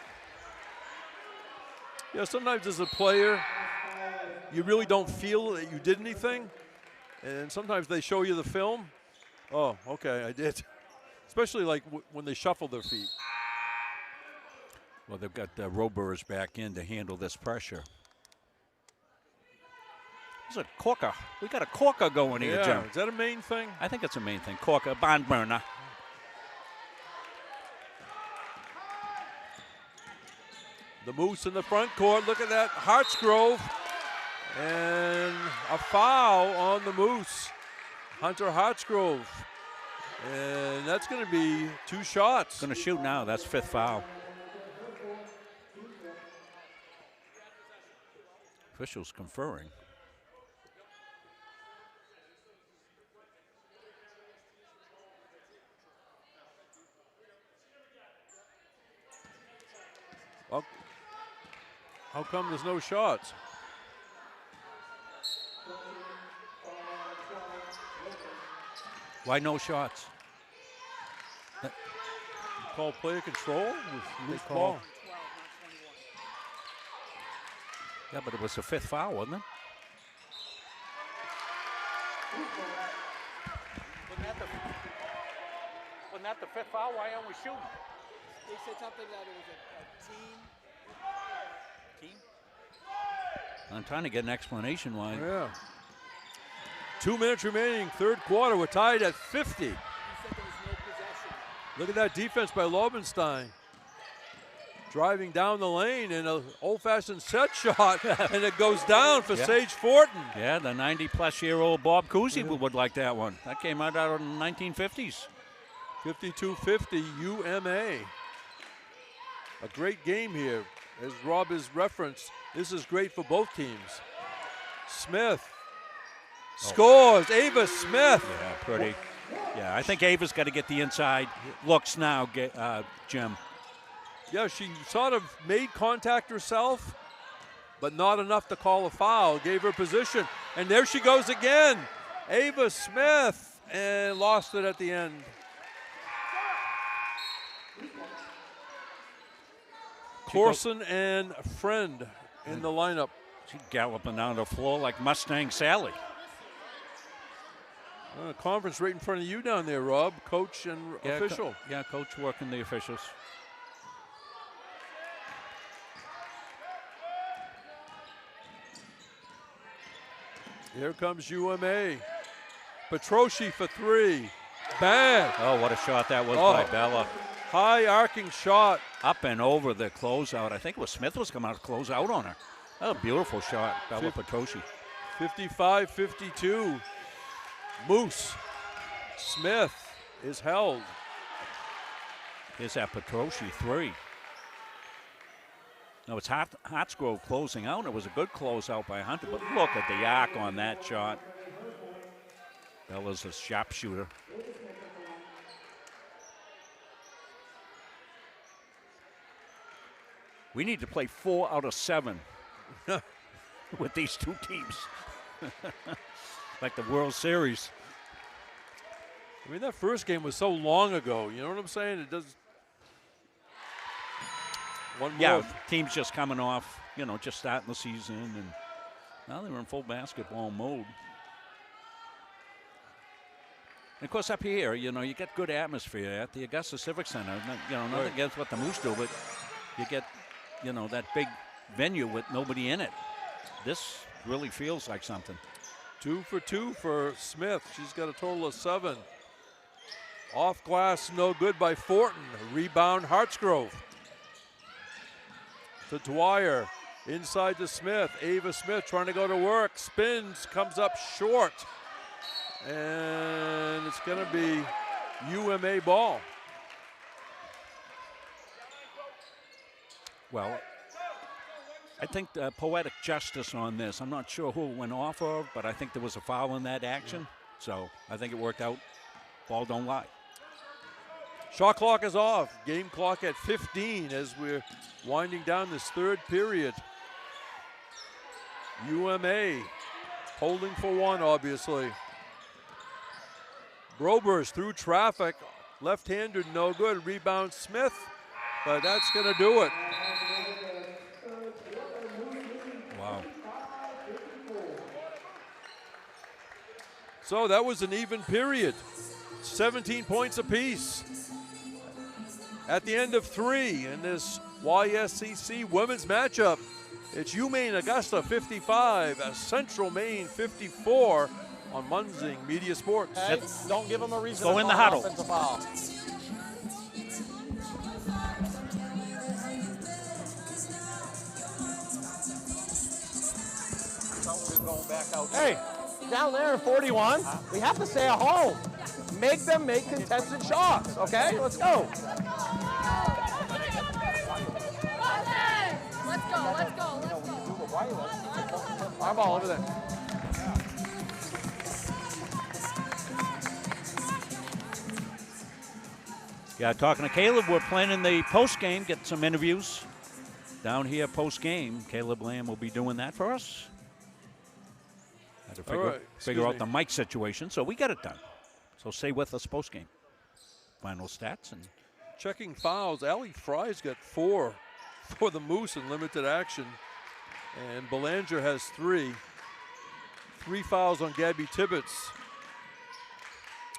Yeah, sometimes as a player, you really don't feel that you did anything. And sometimes they show you the film. Oh, okay, I did. Especially like when they shuffle their feet. Well, they've got Roburers back in to handle this pressure. There's a corker. We got a corker going here, Jim. Is that a main thing? I think it's a main thing. Corker, bond burner. The Moose in the front court. Look at that. Hartsgrove. And a foul on the Moose. Hunter Hartsgrove. And that's going to be 2 shots. Going to shoot now. That's 5th foul. Officials conferring. Well, how come there's no shots? Why no shots? Call player control? Loose ball. Yeah, but it was the 5th foul, wasn't it? Wasn't that the 5th foul? Why aren't we shooting? They said something that it was a team. I'm trying to get an explanation why. Yeah. 2 minutes remaining, third quarter. We're tied at 50. He said there was no possession. Look at that defense by Lobenstein. Driving down the lane in an old-fashioned set shot, and it goes down for Sage Fortin. Yeah, the 90-plus-year-old Bob Cousy would like that one. That came out in the 1950s. 52-50 UMA. A great game here. As Rob has referenced, this is great for both teams. Smith scores. Ava Smith. Yeah, pretty. Yeah, I think Ava's got to get the inside looks now, Jim. Yeah, she sort of made contact herself, but not enough to call a foul. Gave her position. And there she goes again. Ava Smith. And lost it at the end. Corson and Friend in the lineup. She's galloping down the floor like Mustang Sally. Conference right in front of you down there, Rob. Coach and official. Coach working the officials. Here comes UMA. Petroshi for 3. Bang! Oh, what a shot that was by Bella. High arcing shot. Up and over the closeout. I think it was Smith was coming out to close out on her. Oh, beautiful shot, Bella Petroshi. 55-52. Moose. Smith. is held. Here's that Petroshi three. No, it's Hartsgrove closing out. It was a good closeout by Hunter, but look at the arc on that shot. Bella's a sharpshooter. We need to play 4 out of 7 with these two teams. Like the World Series. I mean, that first game was so long ago. You know what I'm saying? It does. One more. Yeah, teams just coming off, you know, just starting the season, and now they're in full basketball mode. And of course, up here, you know, you get good atmosphere at the Augusta Civic Center. You know, nothing against what the Moose do, but you get, you know, that big venue with nobody in it. This really feels like something. 2 for 2 for Smith. She's got a total of 7. Off glass, no good by Fortin. Rebound, Hartsgrove. To Dwyer, inside to Smith. Ava Smith trying to go to work. Spins, comes up short. And it's going to be UMA ball. Well, I think poetic justice on this. I'm not sure who it went off of, but I think there was a foul in that action. So I think it worked out. Ball don't lie. Shot clock is off. Game clock at 15 as we're winding down this third period. UMA holding for 1, obviously. Brobers through traffic. Left-handed, no good. Rebound Smith, but that's going to do it. Wow. So that was an even period. 17 points apiece. At the end of 3 in this YSCC women's matchup, it's UMaine Augusta 55, Central Maine 54 on Munzing Media Sports. Hey, don't give them a reason go to in the call huddle. offensive foul. Hey, down there in 41, we have to stay at home. Make them make contested shots, okay? Let's go. Let's go. Our ball over there. Yeah, talking to Caleb, we're planning the post game, get some interviews down here post game. Caleb Lamb will be doing that for us. Had to figure out the mic situation, so we got it done. So stay with us post game. Final stats and checking fouls. Allie Fry's got 4 for the Moose in limited action, and Belanger has 3. 3 fouls on Gabby Tibbetts.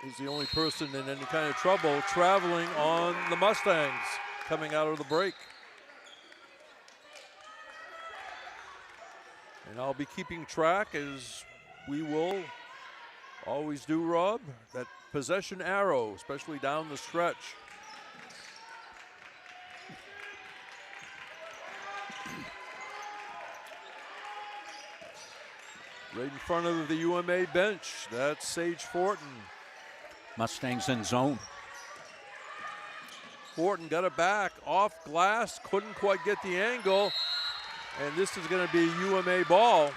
He's the only person in any kind of trouble traveling on the Mustangs coming out of the break. And I'll be keeping track, as we will always do, Rob, that possession arrow, especially down the stretch. Right in front of the UMA bench, that's Sage Fortin. Mustangs in zone. Fortin got it back off glass, couldn't quite get the angle, and this is going to be UMA ball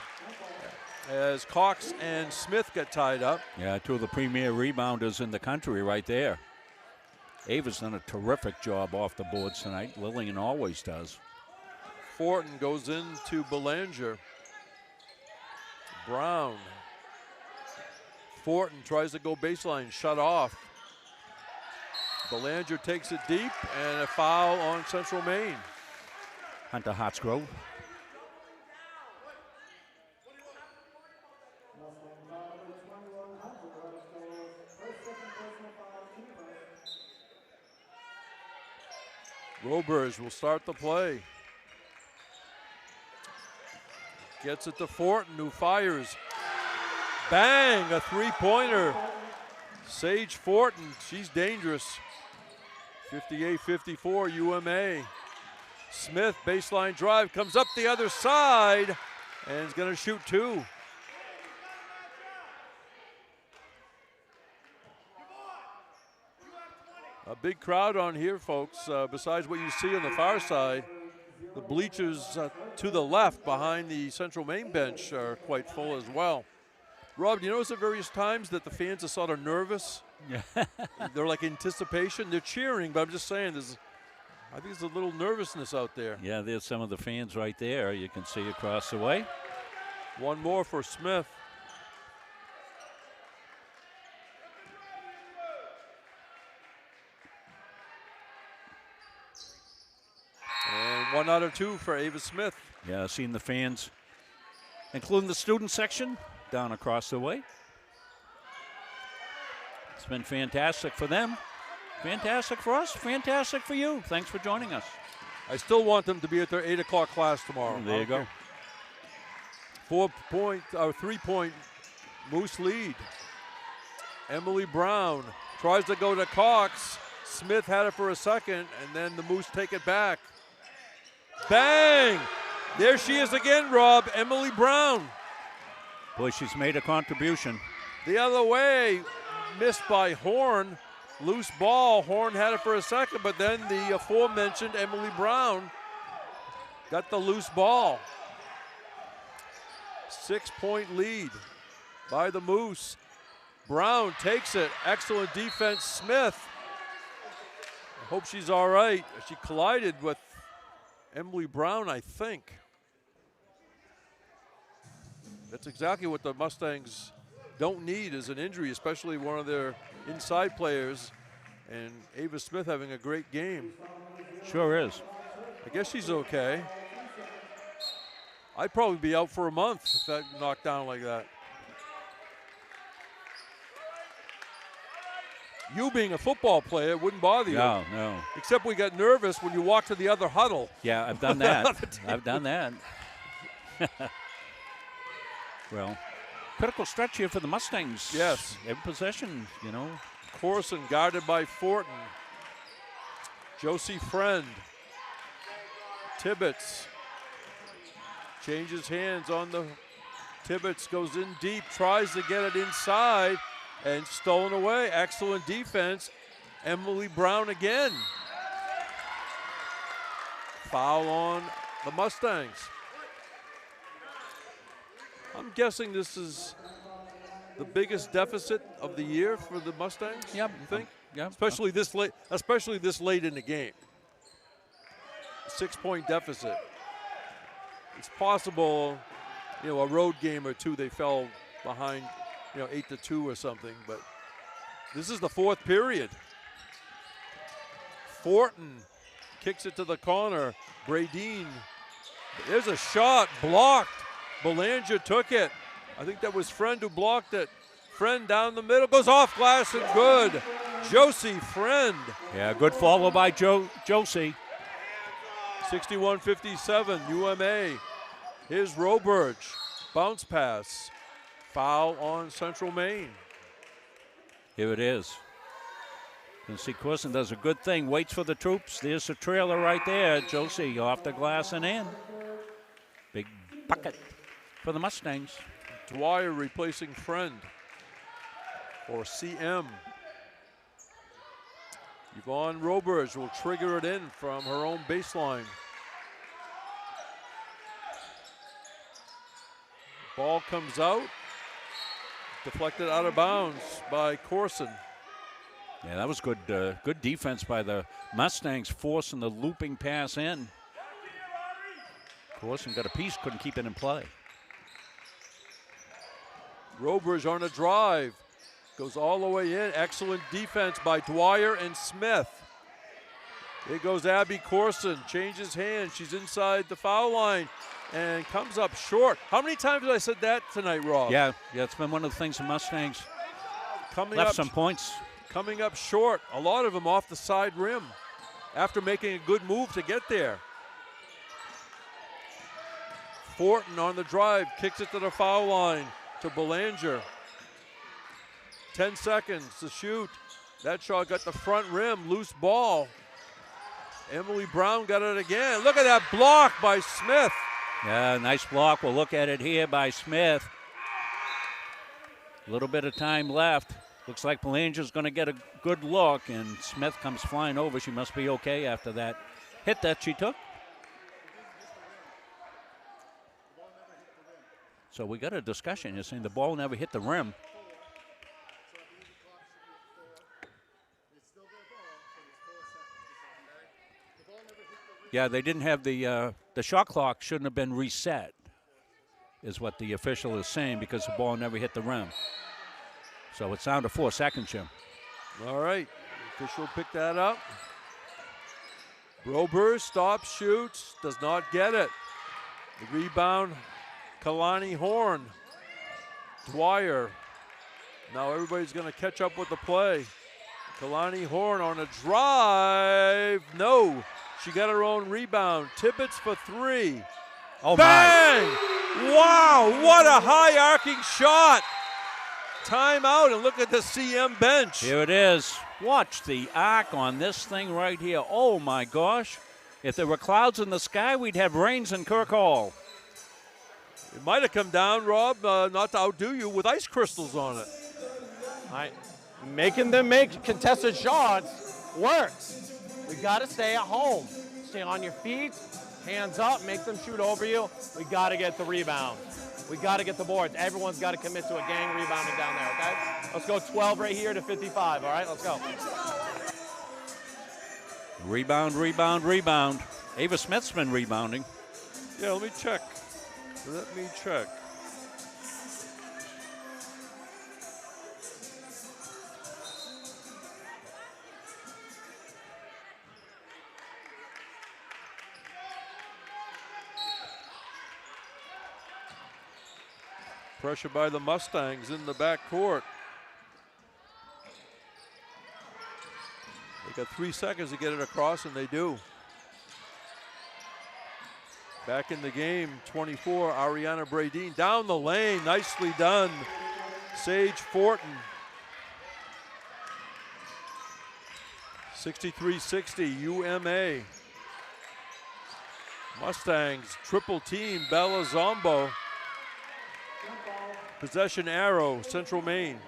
as Cox and Smith get tied up. Yeah, 2 of the premier rebounders in the country right there. Ava's done a terrific job off the boards tonight. Lillian always does. Fortin goes into Belanger. Brown. Fortin tries to go baseline, shut off. Belanger takes it deep, and a foul on Central Maine. Hunter Hartsgrove. Robers will start the play. Gets it to Fortin, who fires. Bang, a 3-pointer. Sage Fortin, she's dangerous. 58-54 UMA. Smith, baseline drive, comes up the other side, and is going to shoot 2. A big crowd on here, folks. Besides what you see on the far side, the bleachers to the left behind the Central Maine bench are quite full as well. Rob, do you notice at various times that the fans are sort of nervous? Yeah. They're like anticipation. They're cheering, but I'm just saying, I think there's a little nervousness out there. Yeah, there's some of the fans right there. You can see across the way. One more for Smith. And 1 out of 2 for Ava Smith. Yeah, seeing the fans, including the student section, down across the way. It's been fantastic for them. Fantastic for us. Fantastic for you. Thanks for joining us. I still want them to be at their 8 o'clock class tomorrow. There you go. 3-point Moose lead. Emily Brown tries to go to Cox. Smith had it for a second, and then the Moose take it back. Bang! There she is again, Rob. Emily Brown. Boy, she's made a contribution. The other way, missed by Horn. Loose ball. Horn had it for a second, but then the aforementioned Emily Brown got the loose ball. 6-point lead by the Moose. Brown takes it. Excellent defense. Smith. I hope she's all right. She collided with Emily Brown, I think. That's exactly what the Mustangs don't need is an injury, especially one of their inside players. And Ava Smith having a great game. Sure is. I guess she's okay. I'd probably be out for a month if that knocked down like that. You being a football player, it wouldn't bother you. No, no. Except we got nervous when you walked to the other huddle. Yeah, I've done that. I've done that. Well, critical stretch here for the Mustangs. Yes. Every possession, you know. Corson guarded by Fortin. Josie Friend. Tibbetts changes hands on the Tibbetts, goes in deep, tries to get it inside, and stolen away. Excellent defense. Emily Brown again. Foul on the Mustangs. I'm guessing this is the biggest deficit of the year for the Mustangs. Yep. You think? Yeah. Especially this late in the game. 6-point deficit. It's possible, a road game or two they fell behind, 8-2 or something, but this is the fourth period. Fortin kicks it to the corner. Bradeen, there's a shot blocked. Belanger took it. I think that was Friend who blocked it. Friend down the middle, goes off glass and good. Josie Friend. Yeah, good follow by Josie. 61-57, UMA. Here's Roberge. Bounce pass. Foul on Central Maine. Here it is. You can see Corson does a good thing, waits for the troops. There's the trailer right there. Josie off the glass and in. Big bucket for the Mustangs. Dwyer replacing Friend for CM. Yvonne Roberge will trigger it in from her own baseline. Ball comes out, deflected out of bounds by Corson. Yeah, that was good good defense by the Mustangs, forcing the looping pass in. Corson got a piece, couldn't keep it in play. Roberge on a drive. Goes all the way in. Excellent defense by Dwyer and Smith. Here goes Abby Corson. Changes hands. She's inside the foul line and comes up short. How many times have I said that tonight, Rob? Yeah, it's been one of the things the Mustangs coming left up, some points. Coming up short. A lot of them off the side rim after making a good move to get there. Fortin on the drive. Kicks it to the foul line to Belanger. 10 seconds to shoot. That shot got the front rim, loose ball. Emily Brown got it again. Look at that block by Smith. Yeah, nice block. We'll look at it here by Smith. A little bit of time left. Looks like Belanger's going to get a good look, and Smith comes flying over. She must be okay after that hit that she took. So we got a discussion. You're saying the ball never hit the rim. Yeah, they didn't have the shot clock shouldn't have been reset, is what the official is saying, because the ball never hit the rim. So it's down to 4 seconds, Jim. All right, the official picked that up. Brober stops, shoots, does not get it. The rebound, Kalani Horn. Dwyer. Now everybody's going to catch up with the play. Kalani Horn on a drive. No, she got her own rebound. Tibbetts for 3. Oh, bang! Wow, what a high arcing shot. Timeout, and look at the CM bench. Here it is. Watch the arc on this thing right here. Oh, my gosh. If there were clouds in the sky, we'd have rains in Kirk Hall. It might have come down, Rob, not to outdo you, with ice crystals on it. All right. Making them make contested shots works. We got to stay at home. Stay on your feet, hands up, make them shoot over you. We got to get the rebound. We got to get the boards. Everyone's got to commit to a gang rebounding down there, okay? Let's go 12 right here to 55, all right? Let's go. Rebound, rebound, rebound. Ava Smith's been rebounding. Yeah, let me check. Pressure by the Mustangs in the backcourt. They got 3 seconds to get it across, and they do. Back in the game, 24, Ariana Bradeen down the lane, nicely done. Sage Fortin. 63-60, UMA. Mustangs triple team Bella Zombo. Possession arrow, Central Maine.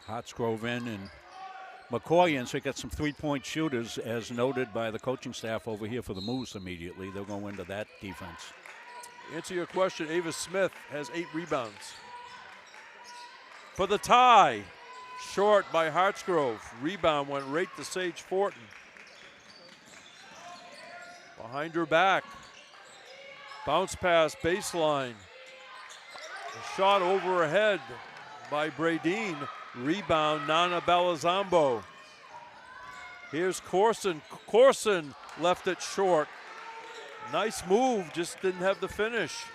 Hartsgrove in and McCoy in, so you got some three-point shooters, as noted by the coaching staff over here for the Moose immediately. They'll go into that defense. Answer your question, Ava Smith has 8 rebounds. For the tie, short by Hartsgrove. Rebound went right to Sage Fortin. Behind her back. Bounce pass, baseline. A shot over her head by Bradeen. Rebound, Nana Belazambo. Here's Corson. Corson left it short. Nice move, just didn't have the finish.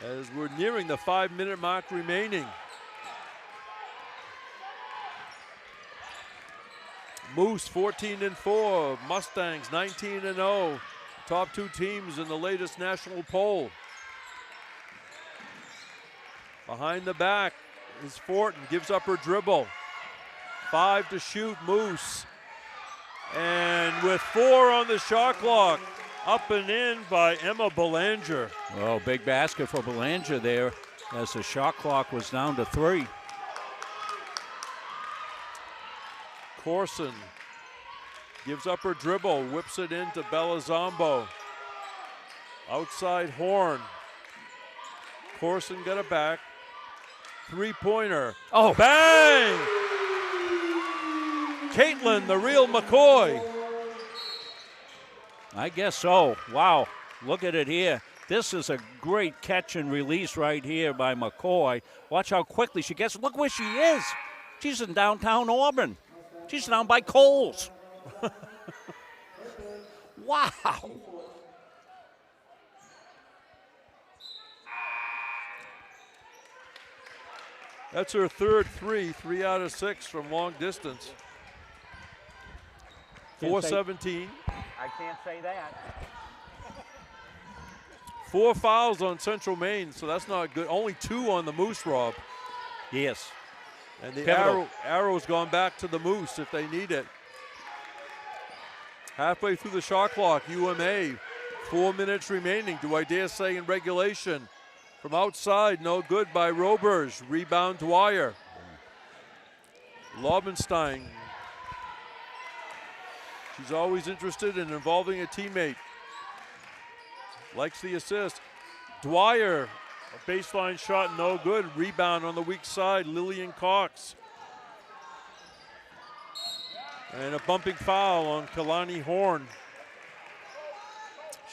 As we're nearing the 5-minute mark remaining. Moose 14-4, Mustangs 19-0. Top 2 teams in the latest national poll. Behind the back is Fortin, gives up her dribble. 5 to shoot, Moose. And with 4 on the shot clock, up and in by Emma Belanger. Oh, big basket for Belanger there as the shot clock was down to 3. Corson gives up her dribble, whips it into Belazambo. Outside Horn. Corson got it back. 3-pointer. Oh, bang! Caitlin, the real McCoy. I guess so. Wow, look at it here. This is a great catch and release right here by McCoy. Watch how quickly she gets. Look where she is. She's in downtown Auburn. She's down by Kohl's. Wow. That's her third 3 out of 6 from long distance. 4-17. I can't say that. 4 fouls on Central Maine, so that's not good. Only 2 on the Moose, Rob. Yes. And the arrow's gone back to the Moose if they need it. Halfway through the shot clock, UMA, 4 minutes remaining. Do I dare say in regulation? From outside, no good by Roberge. Rebound Dwyer. Lobenstein. She's always interested in involving a teammate. Likes the assist. Dwyer, a baseline shot, no good. Rebound on the weak side, Lillian Cox. And a bumping foul on Kalani Horn.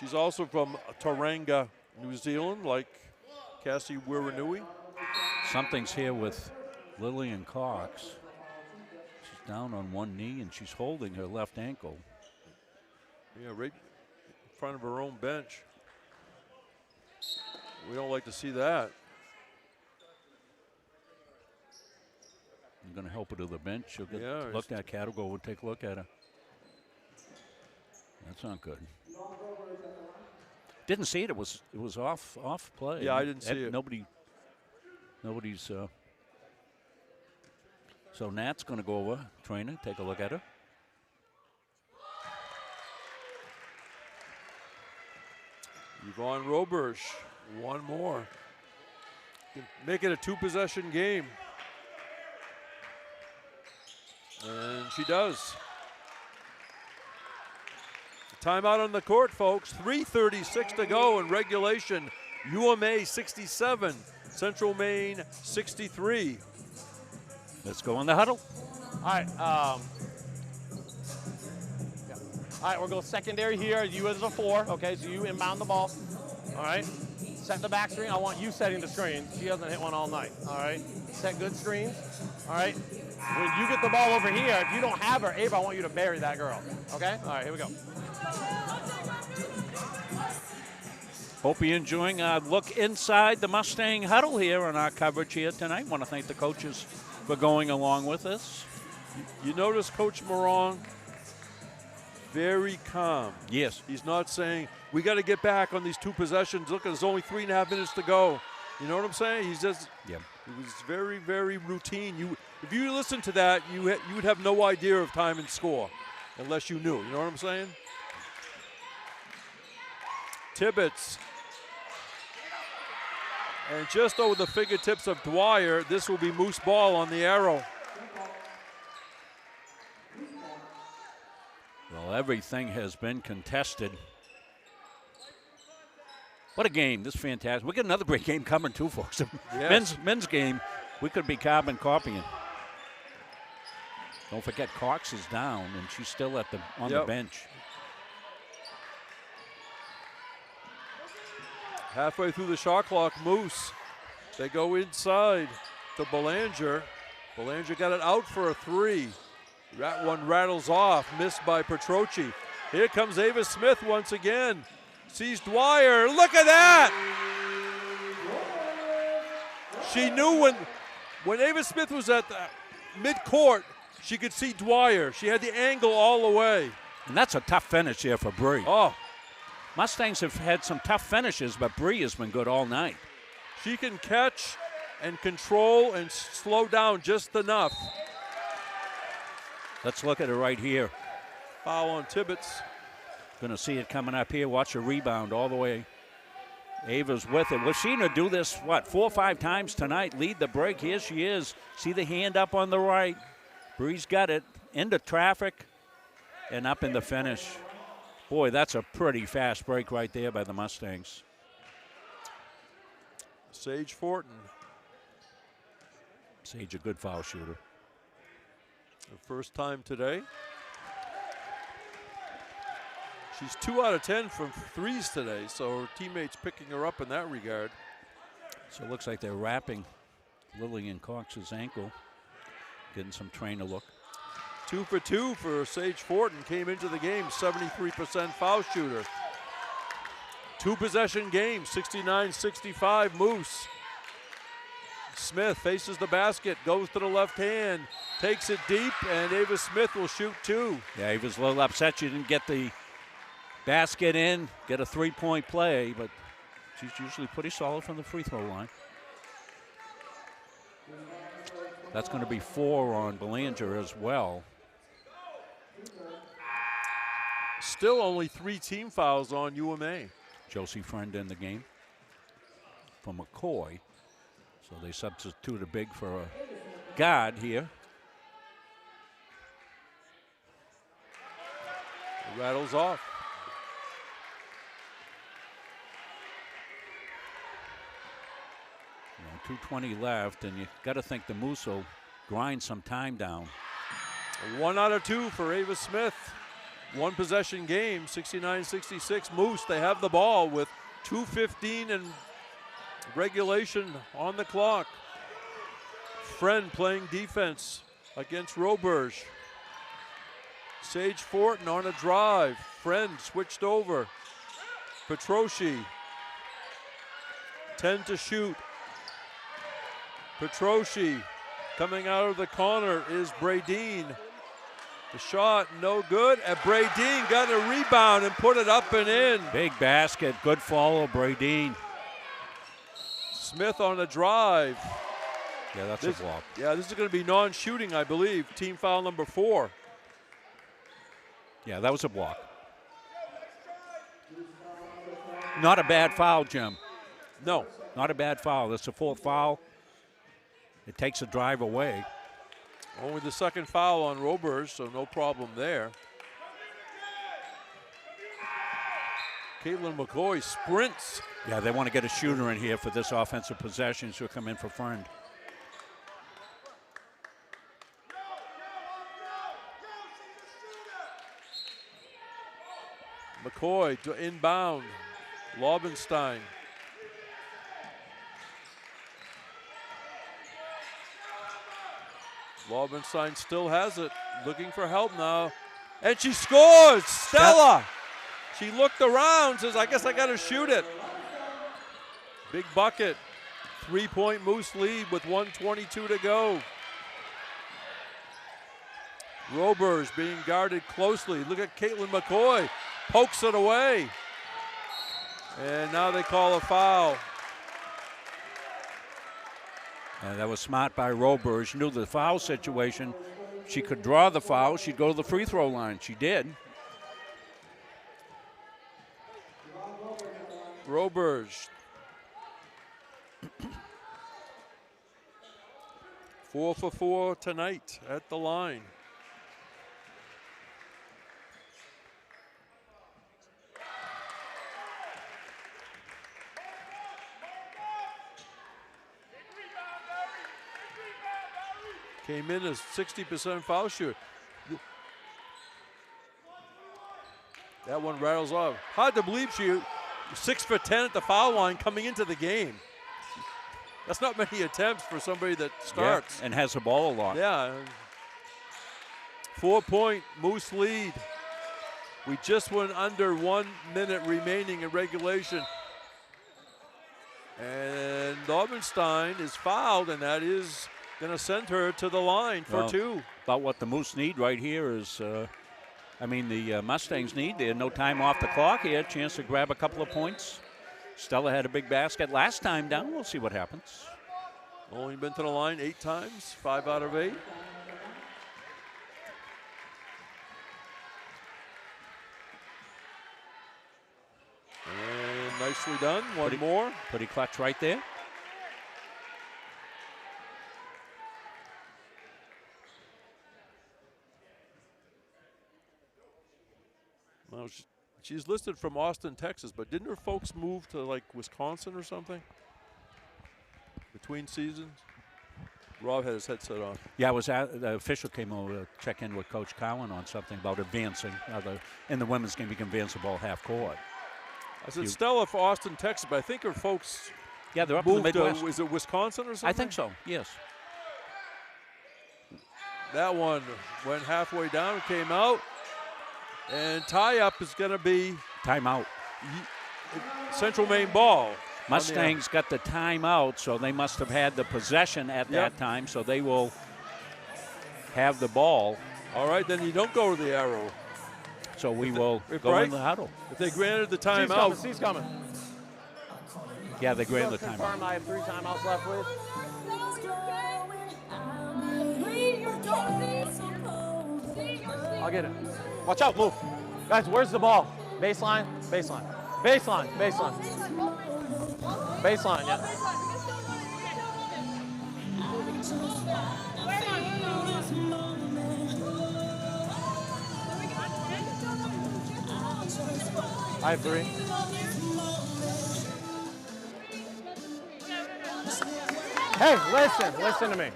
She's also from Tauranga, New Zealand, like Cassie Wiranui. Something's here with Lillian Cox. She's down on one knee and she's holding her left ankle. Yeah, right in front of her own bench. We don't like to see that. I'm going to help her to the bench. She'll get looked at. Cattle would take a look at her. That's not good. Didn't see it. It was off play. Yeah, I didn't see it. Nobody's. So Nat's going to go over, trainer, take a look at her. Yvonne Roberge, one more. Make it a 2-possession game. And she does. Timeout on the court, folks. 3:36 to go in regulation. UMA 67, Central Maine 63. Let's go in the huddle. All right. All right, we'll go secondary here. You as a 4, okay? So you inbound the ball. All right. Set the back screen. I want you setting the screen. She hasn't hit one all night. All right. Set good screens. All right. When you get the ball over here, if you don't have her, Ava, I want you to bury that girl. Okay? All right, here we go. Hope you're enjoying our look inside the Mustang huddle here on our coverage here tonight. Want to thank the coaches for going along with us. You notice Coach Morong, very calm. Yes. He's not saying, we got to get back on these 2 possessions. Look, there's only 3.5 minutes to go. You know what I'm saying? He's just, it was very, very routine. If you listen to that, you would have no idea of time and score unless you knew. You know what I'm saying? Tibbetts. And just over the fingertips of Dwyer, this will be Moose ball on the arrow. Well, everything has been contested. What a game. This is fantastic. We got another great game coming too, folks. Yes. Men's game, we could be carbon copying. Don't forget Cox is down and she's still on the bench. Halfway through the shot clock, Moose. They go inside to Belanger. Belanger got it out for a 3. That one rattles off, missed by Petroci. Here comes Ava Smith once again. Sees Dwyer, look at that! She knew when Ava Smith was at the mid-court, she could see Dwyer. She had the angle all the way. And that's a tough finish here for Bree. Oh. Mustangs have had some tough finishes, but Bree has been good all night. She can catch and control and slow down just enough. Let's look at it right here. Foul on Tibbetts. Going to see it coming up here. Watch her rebound all the way. Ava's with it. We've seen her do this, 4 or 5 times tonight. Lead the break. Here she is. See the hand up on the right. Bree's got it into traffic and up in the finish. Boy, that's a pretty fast break right there by the Mustangs. Sage Fortin. Sage, a good foul shooter. Her first time today. She's 2 out of 10 from 3s today, so her teammates picking her up in that regard. So it looks like they're wrapping Lillian Cox's ankle, getting some trainer look. 2 for 2 for Sage Fortin. Came into the game 73% foul shooter. 2-possession game, 69-65 Moose. Smith faces the basket, goes to the left hand, takes it deep, and Ava Smith will shoot 2. Yeah, Ava's a little upset she didn't get the basket in, get a 3-point play, but she's usually pretty solid from the free throw line. That's going to be 4 on Belanger as well. still only 3 team fouls on UMA. Josie Friend in the game for McCoy. So they substitute a big for a guard here. It rattles off. 2:20 left, and you got to think the Moose will grind some time down. 1 out of 2 for Ava Smith. 1 possession game, 69-66. Moose, they have the ball with 2:15 and regulation on the clock. Friend playing defense against Roberge. Sage Fortin on a drive. Friend switched over. Petroshi. 10 to shoot. Petroshi coming out of the corner is Bradeen. The shot no good, and Bradeen got a rebound and put it up and in. Big basket, good follow, Bradeen. Smith on a drive. Yeah, that's a block. Yeah, this is going to be non-shooting, I believe. Team foul number 4. Yeah, that was a block. Not a bad foul, Jim. No. Not a bad foul. That's the 4th foul. It takes a drive away. Only the 2nd foul on Roberge, so no problem there. Caitlin McCoy sprints. Yeah, they want to get a shooter in here for this offensive possession. She'll come in for Friend. McCoy to inbound. Laubenstein. Laubenstein still has it. Looking for help now. And she scores! Stella! She looked around, says, I guess I got to shoot it. Big bucket. 3-point Moose lead with 1:22 to go. Roberge being guarded closely. Look at Caitlin McCoy. Pokes it away. And now they call a foul. That was smart by Roberge. She knew the foul situation. She could draw the foul. She'd go to the free throw line. She did. Roberge. 4 for 4 tonight at the line. Came in as 60% foul shooter. That one rattles off. Hard to believe she 6 for 10 at the foul line coming into the game. That's not many attempts for somebody that starts. Yeah, and has the ball a lot. Yeah. 4-point Moose lead. We just went under 1 minute remaining in regulation. And Laubenstein is fouled, and that is going to send her to the line for 2. About what the Moose need right here is, the Mustangs need. They had no time off the clock here. Chance to grab a couple of points. Stella had a big basket last time down. We'll see what happens. Only been to the line 8 times, 5 out of 8. And nicely done. One more. Pretty clutch right there. Well, she's listed from Austin, Texas, but didn't her folks move to like Wisconsin or something between seasons? Rob had his headset on. Yeah, the official came over to check in with Coach Cowan on something about advancing. In the women's game, you can advance the ball half court. I said Stella for Austin, Texas, but I think her folks. Yeah, they're up in the Midwest. Is it Wisconsin or something? I think so. Yes. That one went halfway down, came out. And tie-up is going to be timeout. Central Maine ball. Mustangs got the timeout, so they must have had the possession at that time, so they will have the ball. All right, then you don't go to the arrow. So we will go in the huddle. If they granted the timeout. C's coming. Yeah, they granted the timeout. Confirm I have 3 timeouts left, please. I'll get it. Watch out, move. Guys, where's the ball? Baseline, baseline, baseline, baseline. Baseline, yeah. I agree. Hey, listen to me.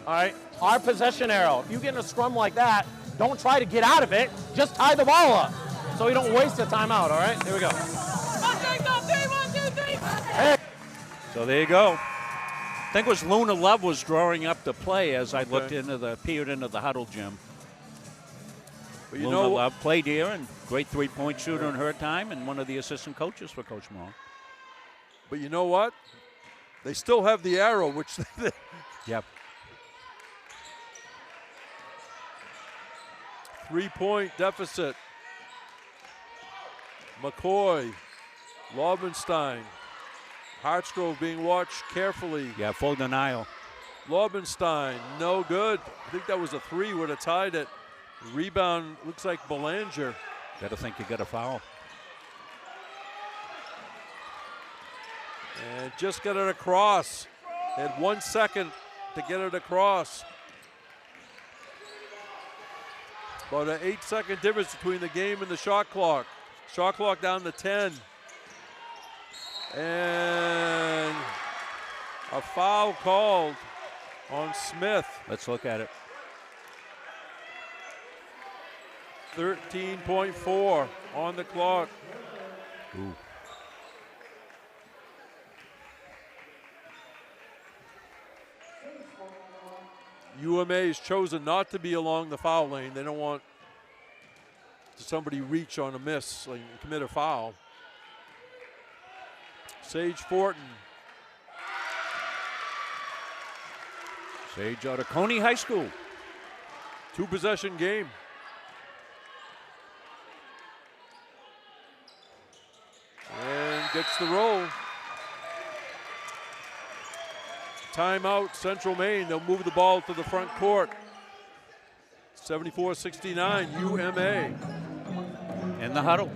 All right, our possession arrow. If you get in a scrum like that, don't try to get out of it. Just tie the ball up so you don't waste a timeout. All right, here we go. Hey. So there you go. I think it was Luna Love was drawing up the play as I looked peered into the huddle, Jim. But you Luna know, Love played here and great three-point shooter in her time and one of the assistant coaches for Coach Morrow. but you know what? They still have the arrow, which Yep. 3-point deficit. McCoy, Laubenstein, Hartsgrove being watched carefully. Yeah, full denial. Laubenstein, no good. I think that was a 3, would have tied it. Rebound looks like Belanger. Got to think you got a foul. And just got it across. Had 1 second to get it across. About an 8-second difference between the game and the shot clock. Shot clock down to 10. And a foul called on Smith. Let's look at it. 13.4 on the clock. Ooh. UMA's chosen not to be along the foul lane. They don't want somebody reach on a miss and commit a foul. Sage Fortin. Sage out of Coney High School. 2-possession game. And gets the roll. Timeout, Central Maine. They'll move the ball to the front court. 74-69, UMA. In the huddle.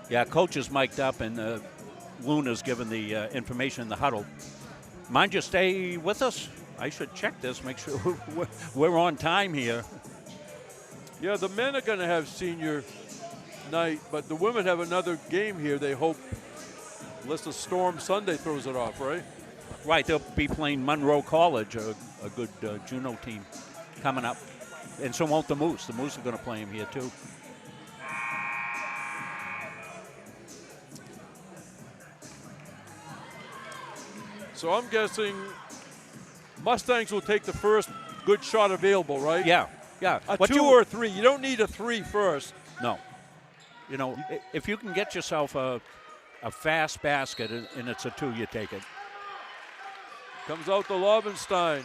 Yeah, coach is mic'd up and Luna's given the information in the huddle. Mind you stay with us? I should check this, make sure we're on time here. Yeah, the men are going to have senior night, but the women have another game here, they hope, unless the Storm Sunday throws it off, right? Right, they'll be playing Monroe College, a good Juneau team coming up. And so won't the Moose. The Moose are going to play him here, too. So I'm guessing Mustangs will take the first good shot available, right? Yeah, yeah. A 2 or a 3. You don't need a 3 first. No. You know, if you can get yourself a fast basket and it's a 2, you take it. Comes out to Laubenstein.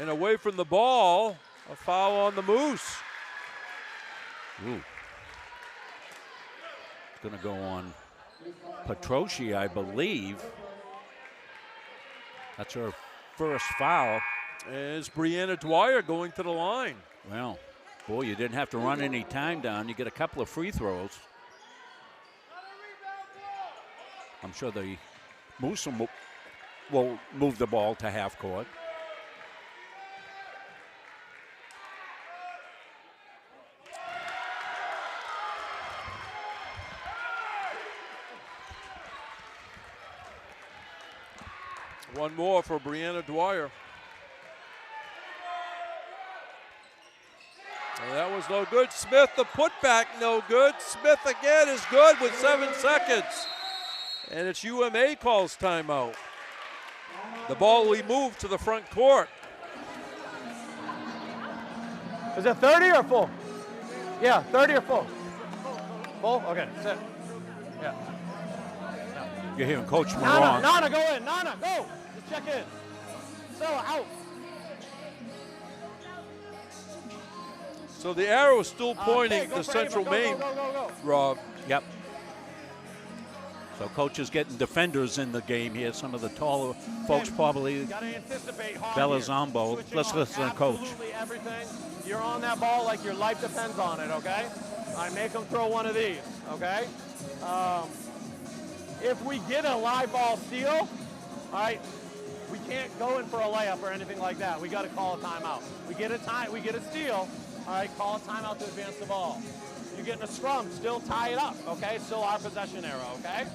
And away from the ball, a foul on the Moose. Ooh. It's going to go on Petrosci, I believe. That's her first foul. And it's Brianna Dwyer going to the line. Well, boy, you didn't have to run any time down. You get a couple of free throws. I'm sure the Moose will move the ball to half court. One more for Brianna Dwyer. And that was no good. Smith, the putback, no good. Smith again is good with 7 seconds. And it's UMA calls timeout. The ball will be moved to the front court. Is it 30 or full? Yeah, 30 or full? Full? Okay, sit. Yeah. You're hearing Coach Moran. Nana, go in. Nana, go. Just check in. Stella, out. So the arrow is still pointing go to for Central Ava. Maine, Go. Rob. Yep. So coach is getting defenders in the game here. Some of the taller folks probably. Gotta anticipate hard Bella here. Zombo. Switching Let's on listen to coach. absolutely everything. You're on that ball like your life depends on it, okay? All right, make them throw one of these, okay? If we get a live ball steal, all right, we can't go in for a layup or anything like that. We got to call a timeout. We get a steal, all right, call a timeout to advance the ball. You're getting a scrum, still tie it up, okay? Still our possession arrow, okay?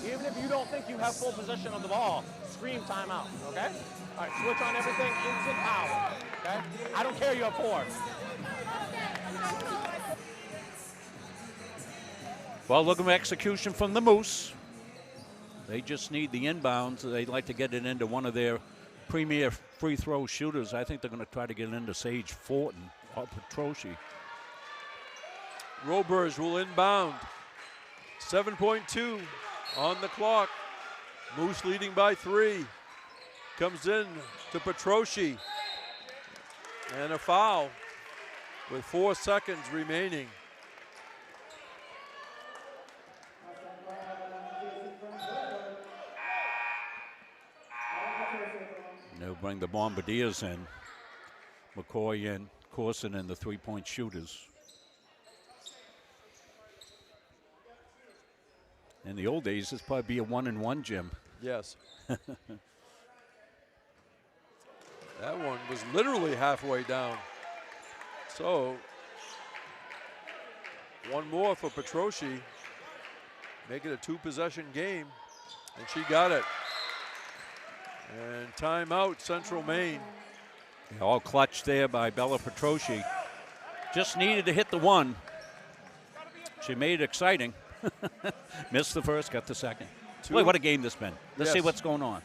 Even if you don't think you have full possession of the ball, scream timeout, okay? All right, switch on everything, instant power, okay? I don't care you have 4. Well, look at execution from the Moose. They just need the inbounds. They'd like to get it into one of their premier free throw shooters. I think they're going to try to get it into Sage Fortin or Petroshi. Robers will inbound. 7.2 on the clock. Moose leading by 3. Comes in to Petroshi. And a foul with 4 seconds remaining. They'll bring the Bombardiers in. McCoy and Corson and the three-point shooters. In the old days, this probably be a 1-and-1, Jim. Yes. That one was literally halfway down. So, one more for Petroshi. Make it a 2-possession game. And she got it. And timeout, Central Maine. Yeah, all clutched there by Bella Petroshi. Just needed to hit the one. She made it exciting. Missed the first, got the second. Boy, what a game this been. Let's see what's going on.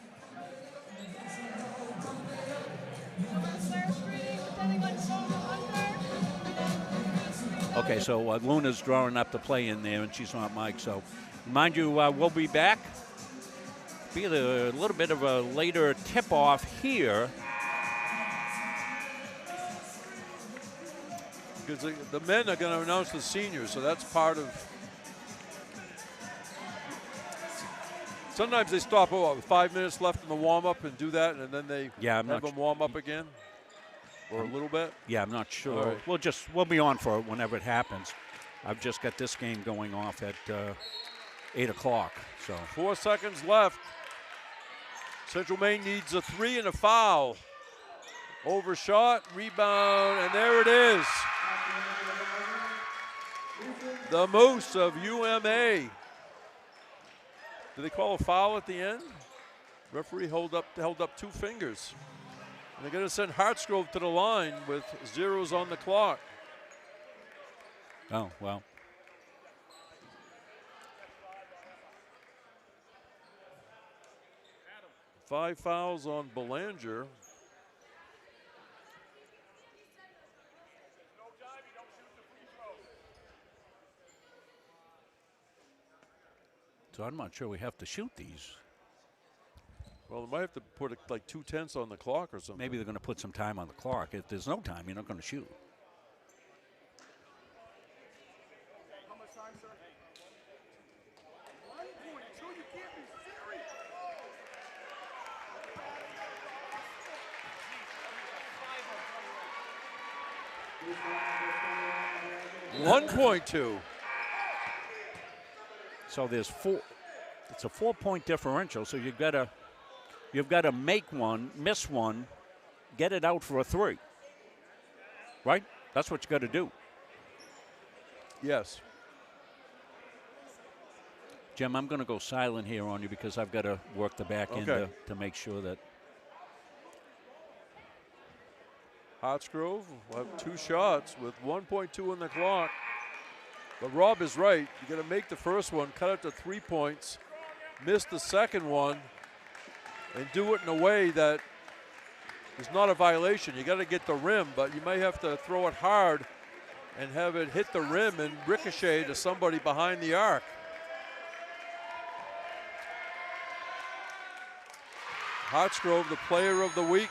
Okay, so Luna's drawing up the play in there, and she's not Mike. So, mind you, we'll be back. Be a little bit of a later tip-off here. Because the men are going to announce the seniors, so that's part of. Sometimes they stop 5 minutes left in the warm-up and do that, and then they have them warm up again, or a little bit. Yeah, I'm not sure. All right. We'll be on for it whenever it happens. I've just got this game going off at 8 o'clock. So 4 seconds left. Central Maine needs a 3 and a foul. Overshot, rebound, and there it is. The Moose of UMA. Did they call a foul at the end? Referee held up 2 fingers. And they're going to send Hartsgrove to the line with zeros on the clock. Oh, well. Five fouls on Belanger. So I'm not sure we have to shoot these. Well, they might have to put like 2/10 on the clock or something. Maybe they're going to put some time on the clock. If there's no time, you're not going to shoot. How much time, sir? 1:42. You can't be serious. 1.2. So there's 4. It's a 4-point differential. So you've got to make one, miss one, get it out for a 3. Right? That's what you got to do. Yes. Jim, I'm going to go silent here on you because I've got to work the back end to make sure that. Hartsgrove will have 2 shots with 1.2 on the clock. But Rob is right. You got to make the first one, cut it to 3 points, miss the second one, and do it in a way that is not a violation. You got to get the rim, but you may have to throw it hard and have it hit the rim and ricochet to somebody behind the arc. Hartsgrove, the player of the week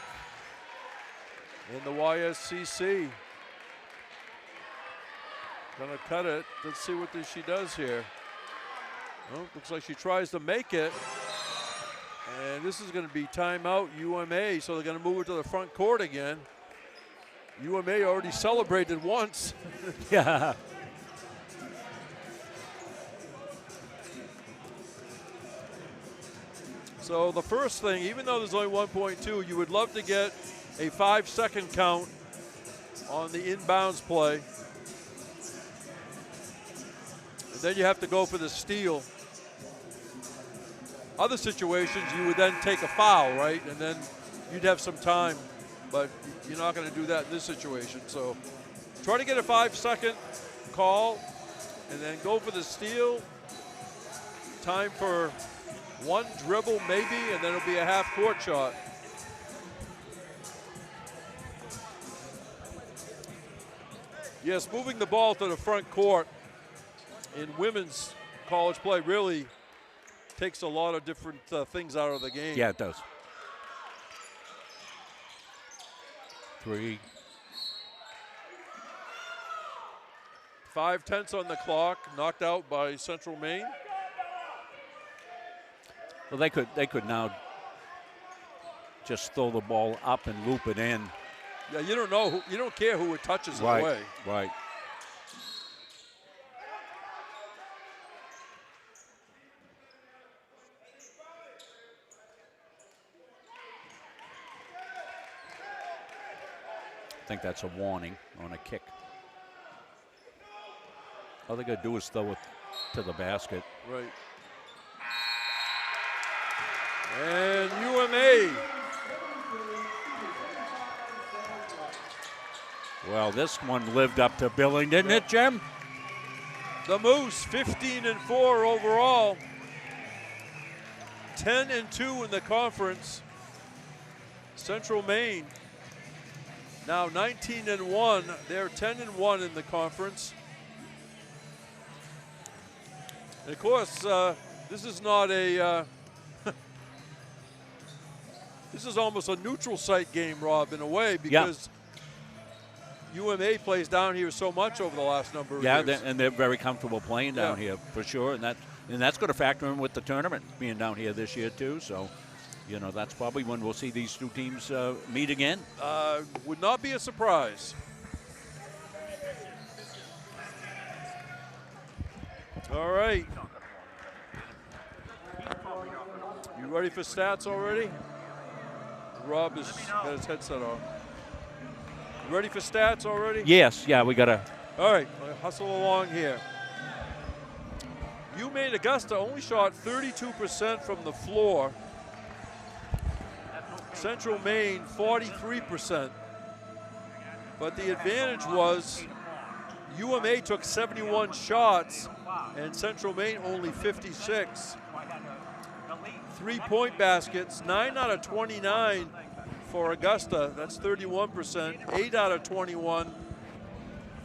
in the YSCC. Gonna cut it. Let's see what she does here. Oh, looks like she tries to make it. And this is going to be timeout UMA, so they're going to move it to the front court again. UMA already celebrated once. Yeah. So the first thing, even though there's only 1.2, you would love to get a 5-second count on the inbounds play. And then you have to go for the steal. Other situations, you would then take a foul, right? And then you'd have some time, but you're not going to do that in this situation. So try to get a 5-second call and then go for the steal. Time for one dribble maybe, and then it'll be a half-court shot. Yes, moving the ball to the front court in women's college play really takes a lot of different things out of the game. Yeah, it does. 3. 5/10 on the clock, knocked out by Central Maine. Well, they could now just throw the ball up and loop it in. Yeah, you don't know, you don't care who it touches away. Right. I think that's a warning on a kick. All they got to do is throw it to the basket. Right. And UMA. Well, this one lived up to billing, didn't it, Jim? The Moose, 15-4 overall. 10-2 in the conference. Central Maine, now 19-1. They're 10-1 in the conference. And of course, this is not a. This is almost a neutral site game, Rob, in a way, because UMA plays down here so much over the last number of years. Yeah, and they're very comfortable playing down here for sure, and that's going to factor in with the tournament being down here this year too. So, you know, that's probably when we'll see these two teams meet again. Would not be a surprise. All right. You ready for stats already? Rob has got his headset on. You ready for stats already? Yes, yeah, we got to. All right, hustle along here. UMaine and Augusta only shot 32% from the floor. Central Maine, 43%. But the advantage was UMA took 71 shots and Central Maine only 56. 3-point baskets, 9 out of 29 for Augusta. That's 31%. 8 out of 21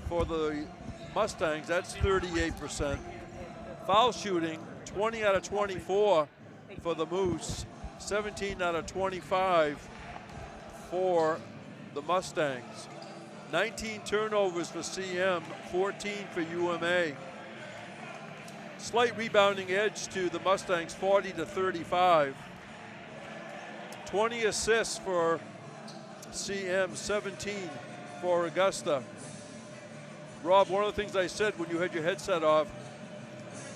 for the Mustangs. That's 38%. Foul shooting, 20 out of 24 for the Moose. 17 out of 25 for the Mustangs. 19 turnovers for CM, 14 for UMA. Slight rebounding edge to the Mustangs, 40-35. 20 assists for CM, 17 for Augusta. Rob, one of the things I said when you had your headset off,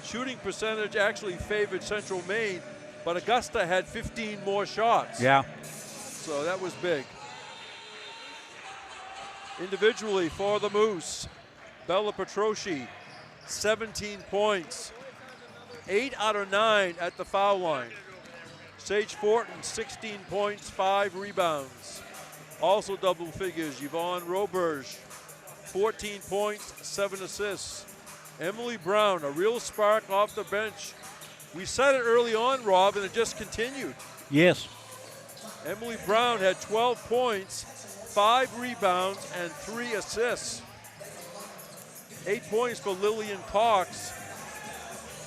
shooting percentage actually favored Central Maine, but Augusta had 15 more shots. Yeah. So that was big. Individually for the Moose, Bella Petrosci, 17 points, 8 out of 9 at the foul line. Sage Fortin, 16 points, 5 rebounds. Also double figures, Yvonne Roberge, 14 points, 7 assists. Emily Brown, a real spark off the bench. We said it early on, Rob, and it just continued. Yes. Emily Brown had 12 points, 5 rebounds, and 3 assists. 8 points for Lillian Cox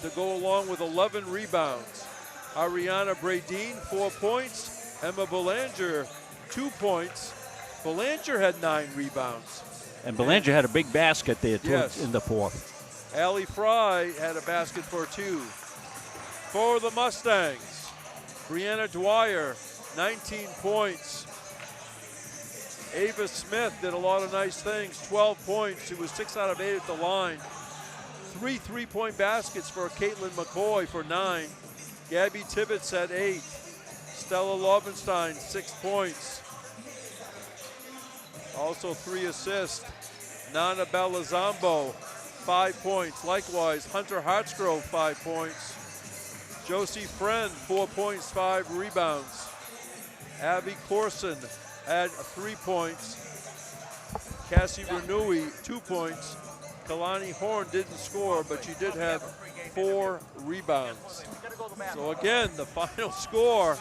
to go along with 11 rebounds. Ariana Bradeen, 4 points. Emma Belanger, 2 points. Belanger had 9 rebounds. And Belanger had a big basket there Yes. in the fourth. Allie Fry had a basket for 2. For the Mustangs, Brianna Dwyer, 19 points. Ava Smith did a lot of nice things, 12 points. She was 6 out of 8 at the line. 3 3-point baskets for Caitlin McCoy for 9. Gabby Tibbetts had 8. Stella Lovenstein, 6 points. Also 3 assists. Nana Belazambo, 5 points. Likewise, Hunter Hartsgrove, 5 points. Josie Friend, 4 points, 5 rebounds. Abby Corson had 3 points. Cassie Renui, 2 points. Kalani Horn didn't score, but she did have 4 rebounds. So again, the final score,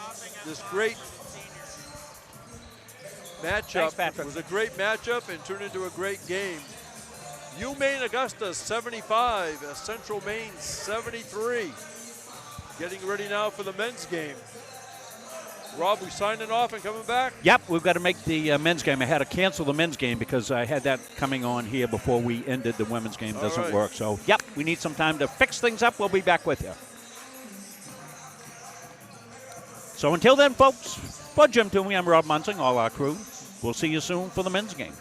this great matchup. Thanks, It was a great matchup and turned into a great game. UMaine Augusta 75, Central Maine 73. Getting ready now for the men's game. Rob, we signing off and coming back? Yep, we've got to make the men's game. I had to cancel the men's game because I had that coming on here before we ended the women's game. Doesn't right. work. So, yep, we need some time to fix things up. We'll be back with you. So until then, folks, for Jim Toomey, I'm Rob Munsing, all our crew. We'll see you soon for the men's game.